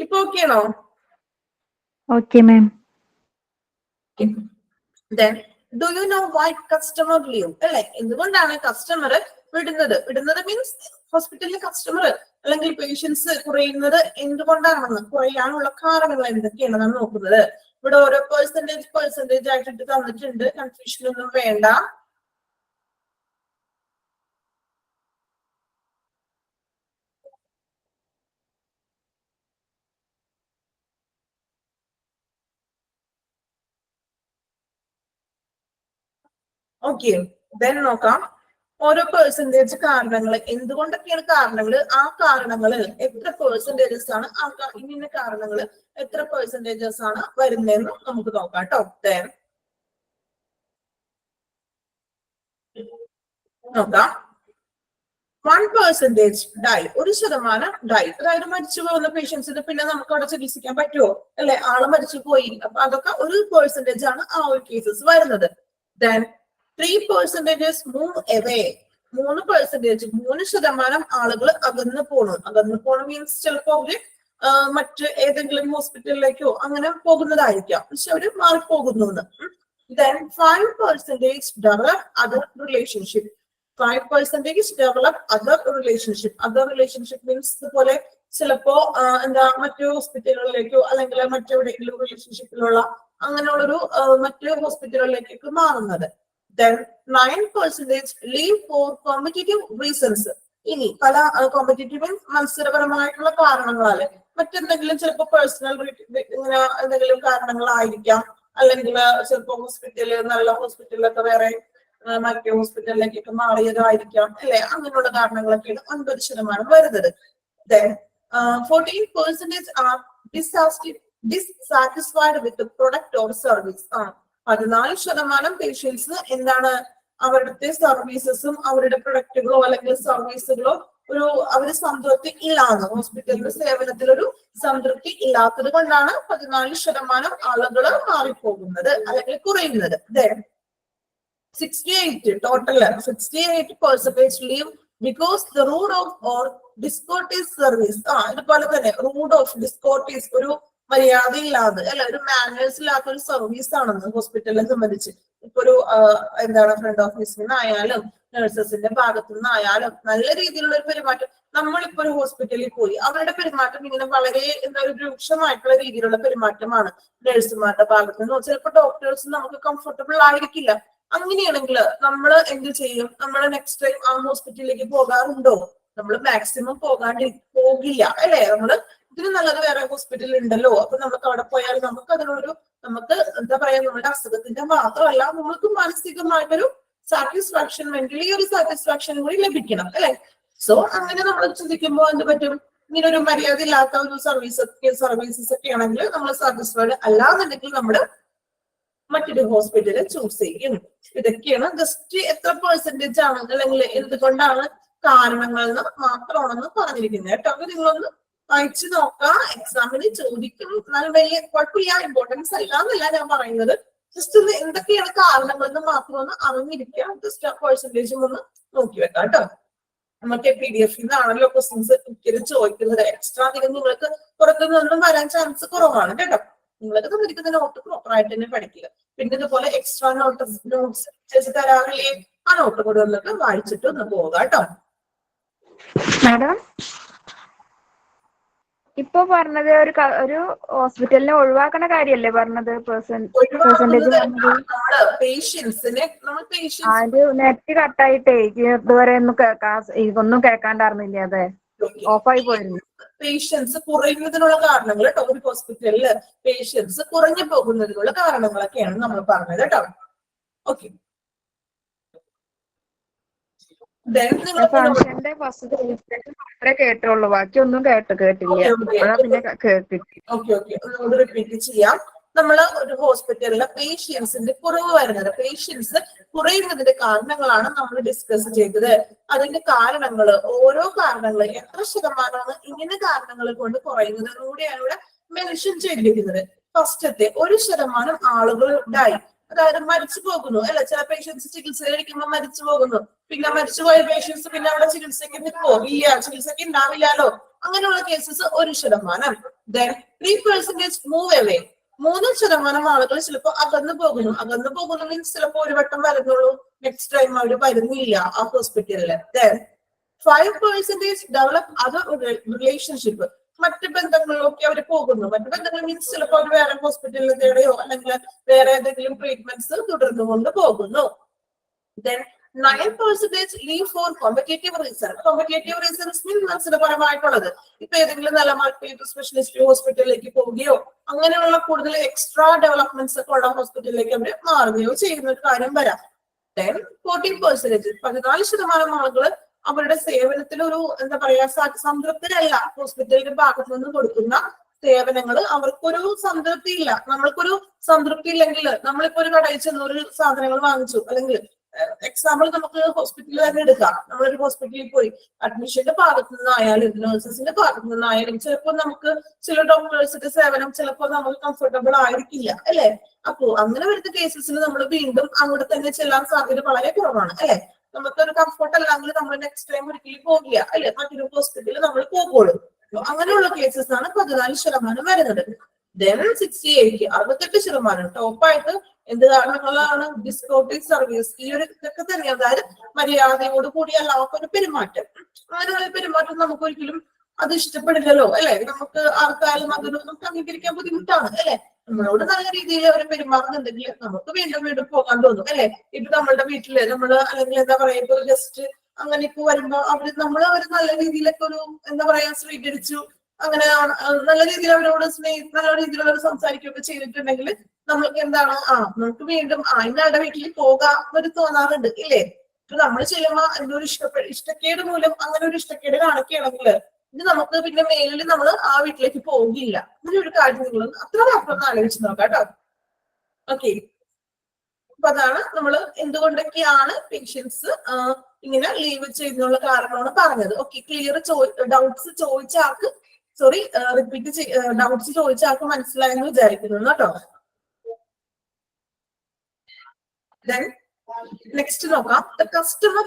ഇപ്പൊ ഓക്കെ ആണോ? Okay ma'am. Then do you know why customer leave? അല്ലെ, എന്തുകൊണ്ടാണ് കസ്റ്റമർ വിടുന്നത്? വിടുന്നത് മീൻസ് ഹോസ്പിറ്റലിലെ കസ്റ്റമർ അല്ലെങ്കിൽ പേഷ്യൻസ് കുറയുന്നത് എന്തുകൊണ്ടാണെന്ന്, കുറയാനുള്ള കാരണങ്ങൾ എന്തൊക്കെയാണെന്നാണ് നോക്കുന്നത്. ഇവിടെ ഓരോ പെർസെന്റേജ് ആയിട്ട് തന്നിട്ടുണ്ട്. കൺഫ്യൂഷൻ ഒന്നും വേണ്ട. ഓക്കെ, ദെൻ നോക്കാം. ഓരോ പെർസെന്റേജ് കാരണങ്ങൾ, എന്തുകൊണ്ടൊക്കെയാണ് കാരണങ്ങൾ, ആ കാരണങ്ങൾ എത്ര പെർസെന്റേജസ് ആണ്, ഇന്ന കാരണങ്ങൾ എത്ര പെർസെന്റേജസ് ആണ് വരുന്നതെന്ന് നമുക്ക് നോക്കാം കേട്ടോ. ദെൻ നോക്കാം. 1% ഡൈ, 1% ഡൈ, അതായത് മരിച്ചു പോകുന്ന പേഷ്യൻസിന് പിന്നെ നമുക്ക് അവിടെ ചികിത്സിക്കാൻ പറ്റുമോ? അല്ലെ, ആള് മരിച്ചു പോയി. അപ്പൊ അതൊക്കെ ഒരു പെർസെന്റേജ് ആണ് ആ ഒരു കേസസ് വരുന്നത്. ദെൻ 3% മൂവ് എവേ, 3%, 3% ആളുകൾ അകന്നു പോണു മീൻസ് ചിലപ്പോ അവര് മറ്റ് ഏതെങ്കിലും ഹോസ്പിറ്റലിലേക്കോ അങ്ങനെ പോകുന്നതായിരിക്കാം, പക്ഷെ അവര് മാറിപ്പോകുന്നു. Then 5% develop other relationship. 5% develop other relationship. Other relationship means ഇതുപോലെ ചിലപ്പോ എന്താ മറ്റു ഹോസ്പിറ്റലുകളിലേക്കോ അല്ലെങ്കിൽ മറ്റെവിടെയെങ്കിലും റിലേഷൻഷിപ്പിലുള്ള അങ്ങനെയുള്ളൊരു മറ്റു ഹോസ്പിറ്റലുകളിലേക്കൊക്കെ മാറുന്നത്. Then 9% leave for competitive reasons. ഇനി പല കോമ്പറ്റേറ്റീവ് മത്സരപരമായിട്ടുള്ള കാരണങ്ങളാല് മറ്റെന്തെങ്കിലും ചിലപ്പോ പേഴ്സണൽ ഇങ്ങനെ എന്തെങ്കിലും കാരണങ്ങളായിരിക്കാം, അല്ലെങ്കിൽ ചിലപ്പോ ഹോസ്പിറ്റല് നല്ല ഹോസ്പിറ്റലിലൊക്കെ വേറെ മറ്റേ ഹോസ്പിറ്റലിലേക്കൊക്കെ മാറിയതായിരിക്കാം, അല്ലെ, അങ്ങനെയുള്ള കാരണങ്ങളൊക്കെയാണ് 9% വരുന്നത്. Then 14% are dissatisfied with product or service. 14% patients എന്താണ് അവരുടെ സർവീസസും അവരുടെ പ്രൊഡക്റ്റുകളോ അല്ലെങ്കിൽ സർവീസുകളോ അവര് സംതൃപ്തി ഇല്ലാന്ന്, ഹോസ്പിറ്റലിന്റെ സേവനത്തിൽ ഒരു സംതൃപ്തി ഇല്ലാത്തത് കൊണ്ടാണ് 14% ആളുകൾ മാറിപ്പോകുന്നത് അല്ലെങ്കിൽ കുറയുന്നത്. 68% leave because the rude of or discourteous service. ഇതുപോലെ തന്നെ റൂഡ് ഓഫ് ഡിസ്കോർട്ടീസ് ഒരു മര്യാദയില്ലാതെ അല്ലെ ഒരു മാനേഴ്സ് ഇല്ലാത്ത ഒരു സർവീസ് ആണെന്ന് ഹോസ്പിറ്റലിനെ സംബന്ധിച്ച്. ഇപ്പൊ ഒരു എന്താണ് ഫ്രണ്ട് ഓഫീസിൽ നിന്നായാലും നഴ്സസിന്റെ ഭാഗത്തു നിന്നായാലും നല്ല രീതിയിലുള്ള ഒരു പെരുമാറ്റം. നമ്മളിപ്പോ ഒരു ഹോസ്പിറ്റലിൽ പോയി അവരുടെ പെരുമാറ്റം ഇങ്ങനെ വളരെ ഒരു രൂക്ഷമായിട്ടുള്ള രീതിയിലുള്ള പെരുമാറ്റമാണ് നഴ്സുമാരുടെ ഭാഗത്ത് നിന്ന്. ചിലപ്പോൾ ഡോക്ടേഴ്സ് നമുക്ക് കംഫർട്ടബിൾ ആയിരിക്കില്ല. അങ്ങനെയാണെങ്കിൽ നമ്മൾ എന്ത് ചെയ്യും? നമ്മൾ നെക്സ്റ്റ് ടൈം ആ ഹോസ്പിറ്റലിലേക്ക് പോകാറുണ്ടോ? നമ്മൾ മാക്സിമം പോകില്ല അല്ലെ? നമ്മള് ഇതിന് നല്ലത് വേറെ ഹോസ്പിറ്റൽ ഉണ്ടല്ലോ, അപ്പൊ നമുക്ക് അവിടെ പോയാൽ നമുക്ക് എന്താ പറയാ, നമ്മുടെ അസുഖത്തിന്റെ മാത്രമല്ല നമുക്ക് മാനസികമായിട്ടൊരു സാറ്റിസ്ഫാക്ഷൻ, മെന്റലി ഒരു സാറ്റിസ്ഫാക്ഷൻ കൂടി ലഭിക്കണം അല്ലെ? സോ അങ്ങനെ നമ്മൾ ചിന്തിക്കുമ്പോൾ എന്ത് പറ്റും? ഇങ്ങനെ ഒരു മര്യാദ ഇല്ലാത്ത ഒരു സർവീസസ് ഒക്കെ ആണെങ്കിൽ നമ്മൾ സാറ്റിസ്ഫൈഡ് അല്ലാന്നുണ്ടെങ്കിൽ നമ്മള് മറ്റൊരു ഹോസ്പിറ്റല് ചൂസ് ചെയ്യും. ഇതൊക്കെയാണ് ജസ്റ്റ് എത്ര പെർസെന്റേജ് ആണ് അല്ലെങ്കിൽ എന്തുകൊണ്ടാണ് കാരണങ്ങൾ മാത്രമാണെന്ന് പറഞ്ഞിരിക്കുന്നത് കേട്ടോ. അപ്പൊ നിങ്ങളൊന്ന് വായിച്ചു നോക്കാം. എക്സാമിന് ചോദിക്കും, എന്നാലും വലിയ കുഴപ്പമില്ല, ഇമ്പോർട്ടൻസ് അല്ല എന്നല്ല ഞാൻ പറയുന്നത്. ജസ്റ്റ് ഒന്ന് എന്തൊക്കെയാണ് കാരണങ്ങൾ എന്ന് മാത്രം ഒന്ന് അറിഞ്ഞിരിക്കുക. ജസ്റ്റ് ആ പെർസെന്റേജും ഒന്ന് നോക്കി വെക്കാം കേട്ടോ. നമുക്ക് PDF നിന്നാണല്ലോ ക്വസ്റ്റ്യൻസ് ഒരിക്കലും ചോദിക്കുന്നത്. എക്സ്ട്രാ അധികം നിങ്ങൾക്ക് പുറത്തുനിന്നൊന്നും വരാൻ ചാൻസ് കുറവാണ് കേട്ടോ. നിങ്ങൾക്ക് തന്നിരിക്കുന്ന നോട്ട് പ്രോപ്പർ ആയിട്ട് തന്നെ പഠിക്കുക. പിന്നെ ഇതുപോലെ എക്സ്ട്രാ നോട്ട്സ് ചേച്ചി തരാറില്ലേ? ആ നോട്ട് കൂടെ വന്നിട്ട് വായിച്ചിട്ട് ഒന്ന് പോകാം കേട്ടോ. മാഡം ഇപ്പൊ പറഞ്ഞത് ഒരു ഹോസ്പിറ്റലിനെ ഒഴിവാക്കണ കാര്യല്ലേ പറഞ്ഞത്? നെറ്റ് കട്ടായിട്ടേ ഇതുവരെ ഇതൊന്നും കേൾക്കാണ്ടായിരുന്നില്ല. അതെ, ഓഫായി പോയിരുന്നു. പേഷ്യൻസ് കുറയുന്നതിനുള്ള കാരണങ്ങൾ കേട്ടോ. ഒരു ഹോസ്പിറ്റലില് പേഷ്യൻസ് കുറഞ്ഞു പോകുന്നതിനുള്ള കാരണങ്ങളൊക്കെയാണ് നമ്മൾ പറഞ്ഞത് കേട്ടോ. ഓക്കെ, മാത്രമേ കേട്ടുള്ളൂ, ബാക്കി ഒന്നും കേട്ടില്ല. ഒന്നുകൂടി റിപ്പീറ്റ് ചെയ്യാം. നമ്മള് ഒരു ഹോസ്പിറ്റലിലെ പേഷ്യൻസിന്റെ കുറവ് വരുന്നത്, പേഷ്യൻസ് കുറയുന്നതിന്റെ കാരണങ്ങളാണ് നമ്മൾ ഡിസ്കസ് ചെയ്തത്. അതിന്റെ കാരണങ്ങൾ, ഓരോ കാരണങ്ങൾ എത്ര ശതമാനമാണ് ഇങ്ങനെ കാരണങ്ങൾ കൊണ്ട് കുറയുന്നത് കൂടിയാണ് ഇവിടെ മെൻഷൻ ചെയ്തിരിക്കുന്നത്. ഫസ്റ്റത്തെ 1% ആളുകൾ ഡൈ, അതായത് മരിച്ചു പോകുന്നു അല്ലെ? ചില പേഷ്യൻസ് ചികിത്സ കഴിക്കുമ്പോൾ മരിച്ചു പോകുന്നു. പിന്നെ മരിച്ചുപോയ പേഷ്യൻസ് പിന്നെ അവിടെ ചികിത്സയ്ക്ക് നിൽക്കുമോ? ഇല്ല, ചികിത്സയ്ക്ക് ഉണ്ടാവില്ലല്ലോ. അങ്ങനെയുള്ള കേസസ് 1%. 3% മൂവ് അവേ, 3% ആളുകൾ ചിലപ്പോൾ അകന്നു പോകുന്നു. അകന്നു പോകുന്നു മീൻസ് ചിലപ്പോൾ ഒരു വട്ടം വരുന്നുള്ളൂ, നെക്സ്റ്റ് ടൈം അവർ വരുന്നില്ല ആ ഹോസ്പിറ്റലില്. 5% ഡെവലപ്പ് അതർ റിലേഷൻഷിപ്പ്, മറ്റു ബന്ധങ്ങളിലൊക്കെ അവർ പോകുന്നു. മറ്റു ബന്ധങ്ങൾ മീൻസ് ചിലപ്പോൾ അവർ വേറെ ഹോസ്പിറ്റലിൽ തേടെയോ അല്ലെങ്കിൽ വേറെ ഏതെങ്കിലും ട്രീറ്റ്മെന്റ്സ് തുടർന്നുകൊണ്ട് പോകുന്നു. 9% leave for competitive reason. Competitive reasons means മത്സരപരമായിട്ടുള്ളത്. ഇപ്പൊ ഏതെങ്കിലും നല്ല മൾട്ടി സ്പെഷ്യലിസ്റ്റ് ഹോസ്പിറ്റലിലേക്ക് പോവുകയോ അങ്ങനെയുള്ള കൂടുതൽ എക്സ്ട്രാ ഡെവലപ്മെന്റ്സ് ഒക്കെ ഉള്ള ഹോസ്പിറ്റലിലേക്ക് അവർ മാറുകയോ ചെയ്യുന്ന ഒരു കാര്യം വരാം. 14%, 14% ആളുകൾ അവരുടെ സേവനത്തിൽ ഒരു എന്താ പറയാ സംതൃപ്തരല്ല. ഹോസ്പിറ്റലിന്റെ ഭാഗത്ത് നിന്ന് കൊടുക്കുന്ന സേവനങ്ങൾ അവർക്കൊരു സംതൃപ്തി ഇല്ല. നമ്മൾക്കൊരു സംതൃപ്തി ഇല്ലെങ്കിൽ നമ്മളിപ്പോ ഒരു കടയിൽ ചെന്ന് ഒരു സാധനങ്ങൾ വാങ്ങിച്ചു, അല്ലെങ്കിൽ എക്സാമ്പിൾ നമുക്ക് ഹോസ്പിറ്റലിൽ തന്നെ എടുക്കാം. നമ്മളൊരു ഹോസ്പിറ്റലിൽ പോയി അഡ്മിഷന്റെ ഭാഗത്തു നിന്നായാലും നഴ്സസിന്റെ ഭാഗത്തു നിന്നായാലും ചിലപ്പോൾ നമുക്ക് ചില ഡോക്ടേഴ്സിന്റെ സേവനം ചിലപ്പോൾ നമുക്ക് കംഫർട്ടബിൾ ആയിരിക്കില്ല അല്ലെ? അപ്പോ അങ്ങനെ വരുന്ന കേസസിൽ നമ്മൾ വീണ്ടും അങ്ങോട്ട് തന്നെ ചെല്ലാൻ സാധ്യത വളരെ കുറവാണ് അല്ലെ? നമുക്കൊരു കംഫർട്ട് അല്ലെങ്കിൽ നമ്മൾ നെക്സ്റ്റ് ടൈം ഒരിക്കലും പോകില്ല അല്ലെ? മറ്റൊരു ഹോസ്പിറ്റലിൽ നമ്മൾ പോകുള്ളൂ. അങ്ങനെയുള്ള കേസസ് ആണ് 14% വരുന്നത്. 68, 68% ടോപ്പായിട്ട് എന്ത് കാരണങ്ങളാണ്? ഡിസ്കോർട്ടീവ് സർവീസ്. ഈ ഒരു ഇതൊക്കെ തന്നെ, അതായത് മര്യാദയോട് കൂടി അല്ലാത്തൊരു പെരുമാറ്റം. അങ്ങനെയുള്ള പെരുമാറ്റം നമുക്ക് ഒരിക്കലും അത് ഇഷ്ടപ്പെടില്ലല്ലോ അല്ലെ? നമുക്ക് ആർക്കാരും അതിനൊന്നും അംഗീകരിക്കാൻ ബുദ്ധിമുട്ടാണ് അല്ലെ? നമ്മളോട് നല്ല രീതിയിൽ അവർ പെരുമാറുന്നുണ്ടെങ്കിൽ നമുക്ക് വീണ്ടും വീണ്ടും പോകാൻ തോന്നും അല്ലെ? ഇപ്പൊ നമ്മളുടെ വീട്ടില് നമ്മള് അല്ലെങ്കിൽ എന്താ പറയാ ഇപ്പൊ ജസ്റ്റ് അങ്ങനെ ഇപ്പൊ വരുമ്പോ അവർ നല്ല രീതിയിലൊക്കെ ഒരു എന്താ പറയാ സ്വീകരിച്ചു, അങ്ങനെ നല്ല രീതിയിൽ അവരോട് നല്ല രീതിയിൽ അവർ സംസാരിക്കുകയൊക്കെ ചെയ്തിട്ടുണ്ടെങ്കിൽ നമ്മൾക്ക് എന്താണ് നമുക്ക് വീണ്ടും ഇന്നയാളുടെ വീട്ടിൽ പോകാം എന്നൊരു തോന്നാറുണ്ട് ഇല്ലേ? ഇപ്പൊ നമ്മൾ ചെയ്യുമ്പോ എന്തൊരു ഇഷ്ടക്കേട് മൂലം അങ്ങനെ ഒരു ഇഷ്ടക്കേട് കാണിക്കുകയാണെങ്കിൽ ഇത് നമുക്ക് പിന്നെ മേലിൽ നമ്മൾ ആ വീട്ടിലേക്ക് പോകില്ല. അങ്ങനെ ഒരു കാര്യം നിങ്ങൾ അത്ര മാത്രം ഒന്ന് ആലോചിച്ച് നോക്കാം കേട്ടോ. ഓക്കെ, അപ്പൊ അതാണ് നമ്മൾ എന്തുകൊണ്ടൊക്കെയാണ് പേഷ്യൻസ് ഇങ്ങനെ ലീവ് ചെയ്യുന്നുള്ള കാരണമാണ് പറഞ്ഞത്. ഓക്കെ, ക്ലിയർ ഡൗട്ട്സ് ചോദിച്ച ആൾക്ക് റിപ്പീറ്റ് ഡൗട്ട്സ് ചോദിച്ച ആൾക്ക് മനസ്സിലായെന്ന് വിചാരിക്കുന്നു കേട്ടോ. Then next നോക്കാം, the customer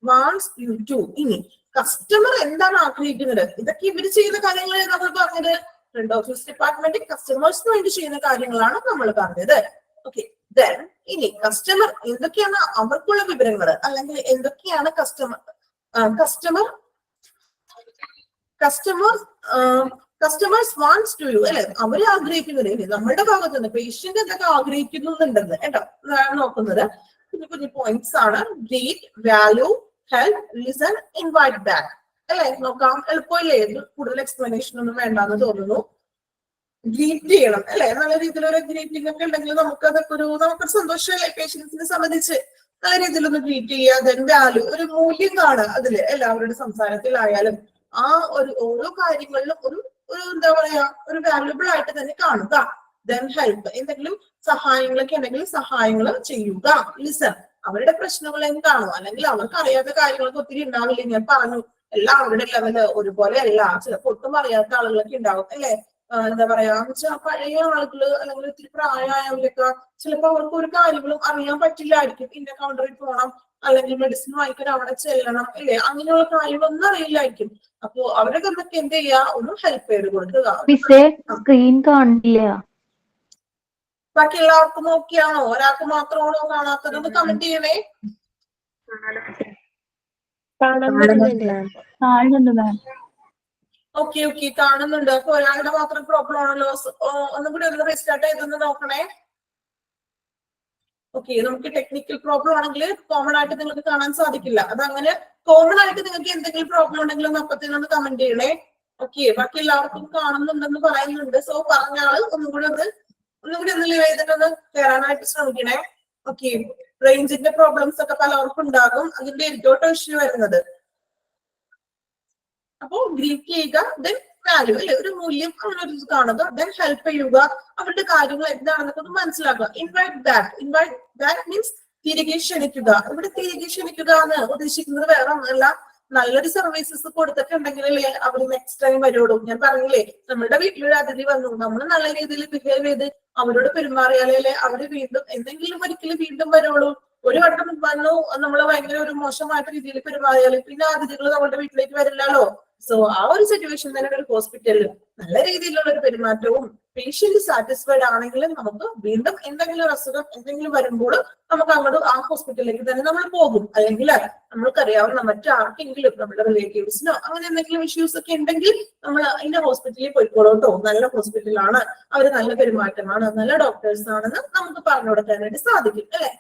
wants you to. ഇനി കസ്റ്റമർ എന്താണ് ആഗ്രഹിക്കുന്നത്? ഇതൊക്കെ ഇവര് ചെയ്യുന്ന കാര്യങ്ങൾ നമ്മൾ പറഞ്ഞത് ഫ്രണ്ട് ഓഫീസ് ഡിപ്പാർട്ട്മെന്റ് കസ്റ്റമേഴ്സിന് വേണ്ടി ചെയ്യുന്ന കാര്യങ്ങളാണ് നമ്മൾ പറഞ്ഞത്. ഓക്കെ, ദെൻ ഇനി കസ്റ്റമർ എന്തൊക്കെയാണ് അവർക്കുള്ള വിവരങ്ങൾ, അല്ലെങ്കിൽ എന്തൊക്കെയാണ് കസ്റ്റമേഴ്സ് വാണ്ട്സ് ടു യു അല്ലെ, അവര് ആഗ്രഹിക്കുന്നത് നമ്മുടെ ഭാഗത്ത് നിന്ന് പേഷ്യന്റ് എന്തൊക്കെ ആഗ്രഹിക്കുന്നുണ്ടെന്ന് കേട്ടോ നോക്കുന്നത്. കുഞ്ഞു കുഞ്ഞു പോയിന്റ്സ് ആണ്. Greet, value, help, listen, invite back അല്ലെ. നോക്കാം, എളുപ്പമില്ലേ? കൂടുതൽ എക്സ്പ്ലനേഷൻ ഒന്നും വേണ്ടെന്ന് തോന്നുന്നു. ഗ്രീറ്റ് ചെയ്യണം അല്ലെ, നല്ല രീതിയിലൊരു ഗ്രീറ്റിംഗ് ഒക്കെ ഉണ്ടെങ്കിൽ നമുക്കൊരു സന്തോഷമല്ലേ പേഷ്യൻസിനെ സംബന്ധിച്ച്. നല്ല രീതിയിലൊന്ന് ഗ്രീറ്റ് ചെയ്യുക. ദെൻ വാല്യൂ, ഒരു മൂല്യം കാണുക അതില് എല്ലാവരുടെ സംസാരത്തിലായാലും ആ ഒരു ഓരോ കാര്യങ്ങളിലും ഒരു എന്താ പറയാ ഒരു വാല്യുബിൾ ആയിട്ട് തന്നെ കാണുക. ദെൻ ഹെൽപ്പ്, എന്തെങ്കിലും സഹായങ്ങളൊക്കെ ഉണ്ടെങ്കിൽ സഹായങ്ങൾ ചെയ്യുക. ലിസൺ, അവരുടെ പ്രശ്നങ്ങൾ എന്താണോ, അല്ലെങ്കിൽ അവർക്ക് അറിയാത്ത കാര്യങ്ങളൊക്കെ ഒത്തിരി ഉണ്ടാവില്ലേ. ഞാൻ പറഞ്ഞു എല്ലാവരുടെ ലെവല് ഒരുപോലെ അല്ല, ചിലപ്പോൾ ഒട്ടും അറിയാത്ത ആളുകളൊക്കെ ഉണ്ടാവും അല്ലെ. എന്താ പറയാ വെച്ചാൽ പഴയ ആളുകള് അല്ലെങ്കിൽ ഒത്തിരി പ്രായമായവരൊക്കെ ചിലപ്പോൾ അവർക്ക് ഒരു കാര്യങ്ങളും അറിയാൻ പറ്റില്ലായിരിക്കും. ഇന്ന കൗണ്ടറിൽ പോകണം, അല്ലെങ്കിൽ മെഡിസിൻ വാങ്ങിക്കാൻ അവിടെ ചെല്ലണം അല്ലേ, അങ്ങനെയുള്ള കാര്യങ്ങളൊന്നും അറിയില്ലായിരിക്കും. അപ്പൊ അവരൊക്കെ നമുക്ക് എന്ത് ചെയ്യാ, ഒന്ന് ഹെൽപ്പ് ചെയ്ത് കൊടുക്കുക. സ്ക്രീൻ കാണില്ല. ബാക്കി എല്ലാവർക്കും നോക്കിയാണോ, ഒരാൾക്ക് മാത്രമാണോ കാണാത്തത്? കമന്റ് ചെയ്യണേ. ഓക്കെ, കാണുന്നുണ്ട്. അപ്പൊ ഒരാളുടെ മാത്രം പ്രോബ്ലം ആണല്ലോ. ഒന്നും കൂടി ഒന്ന് റീസ്റ്റാർട്ട് ചെയ്തൊന്ന് നോക്കണേ. ഓക്കെ, നമുക്ക് ടെക്നിക്കൽ പ്രോബ്ലം ആണെങ്കിൽ കോമൺ ആയിട്ട് നിങ്ങൾക്ക് കാണാൻ സാധിക്കില്ല. അതങ്ങനെ കോമൺ ആയിട്ട് നിങ്ങൾക്ക് എന്തെങ്കിലും പ്രോബ്ലം ഉണ്ടെങ്കിൽ ഒന്ന് അപ്പത്തേനൊന്ന് കമന്റ് ചെയ്യണേ. ഓക്കെ, ബാക്കി എല്ലാവർക്കും കാണുന്നുണ്ടെന്ന് പറയുന്നുണ്ട്. സോ പറഞ്ഞ ആള് ഒന്നും കൂടി ഒന്ന് ലീവ് ചെയ്തിട്ടൊന്ന് കയറാനായിട്ട് ശ്രമിക്കണേ. ഓക്കെ, റേഞ്ചിന്റെ പ്രോബ്ലംസ് ഒക്കെ പലർക്കും ഉണ്ടാകും. അതിന്റെ ഏറ്റവും ഇഷ്യൂ വരുന്നത്. അപ്പോ ഗ്രീറ്റ് ചെയ്യുക, ദെൻ വാല്യൂ അല്ലെ, ഒരു മൂല്യം അങ്ങനെ ഒരു കാണുക. ദെൻ ഹെൽപ്പ് ചെയ്യുക, അവരുടെ കാര്യങ്ങൾ എന്താണെന്നൊക്കെ ഒന്ന് മനസ്സിലാക്കുക. ഇൻവൈറ്റ് ബാക്ക് മീൻസ് തിരികെ ക്ഷണിക്കുക. ഇവിടെ തിരികെ ക്ഷണിക്കുക എന്ന് ഉദ്ദേശിക്കുന്നത് വേറെ ഒന്നല്ല, നല്ലൊരു സർവീസസ് കൊടുത്തിട്ടുണ്ടെങ്കിലല്ലേ അവർ നെക്സ്റ്റ് ടൈം വരുള്ളൂ. ഞാൻ പറഞ്ഞില്ലേ, നമ്മുടെ വീട്ടിലൊരു അതിഥി വന്നു, നമ്മൾ നല്ല രീതിയിൽ ബിഹേവ് ചെയ്ത് അവരോട് പെരുമാറിയാലേ അവര് ഒരിക്കലും വീണ്ടും വരുള്ളൂ. ഒരു വട്ടം വന്നു നമ്മള് ഭയങ്കര ഒരു മോശമായിട്ട് രീതിയിൽ പെരുമാറിയാൽ പിന്നെ അതിഥികൾ നമ്മുടെ വീട്ടിലേക്ക് വരില്ലല്ലോ. സോ ആ ഒരു സിറ്റുവേഷൻ തന്നെ ഒരു ഹോസ്പിറ്റലിൽ നല്ല രീതിയിലുള്ള ഒരു പെരുമാറ്റവും പേഷ്യന്റ് സാറ്റിസ്ഫൈഡ് ആണെങ്കിലും നമുക്ക് വീണ്ടും എന്തെങ്കിലും ഒരു അസുഖം എന്തെങ്കിലും വരുമ്പോൾ നമുക്ക് അങ്ങോട്ട് ആ ഹോസ്പിറ്റലിലേക്ക് തന്നെ നമ്മൾ പോകും. അല്ലെങ്കിൽ നമ്മൾക്കറിയാവുന്ന മറ്റാർക്കെങ്കിലും നമ്മുടെ റിലേറ്റീവ്സിനോ അങ്ങനെ എന്തെങ്കിലും ഇഷ്യൂസ് ഒക്കെ ഉണ്ടെങ്കിൽ നമ്മൾ അതിന്റെ ഹോസ്പിറ്റലിൽ പോയിക്കോളൂ കേട്ടോ. നല്ല ഹോസ്പിറ്റലാണ്, അവര് നല്ല പെരുമാറ്റമാണ്, നല്ല ഡോക്ടേഴ്സ് ആണെന്ന് നമുക്ക് പറഞ്ഞു കൊടുക്കാനായിട്ട് സാധിക്കും അല്ലെ.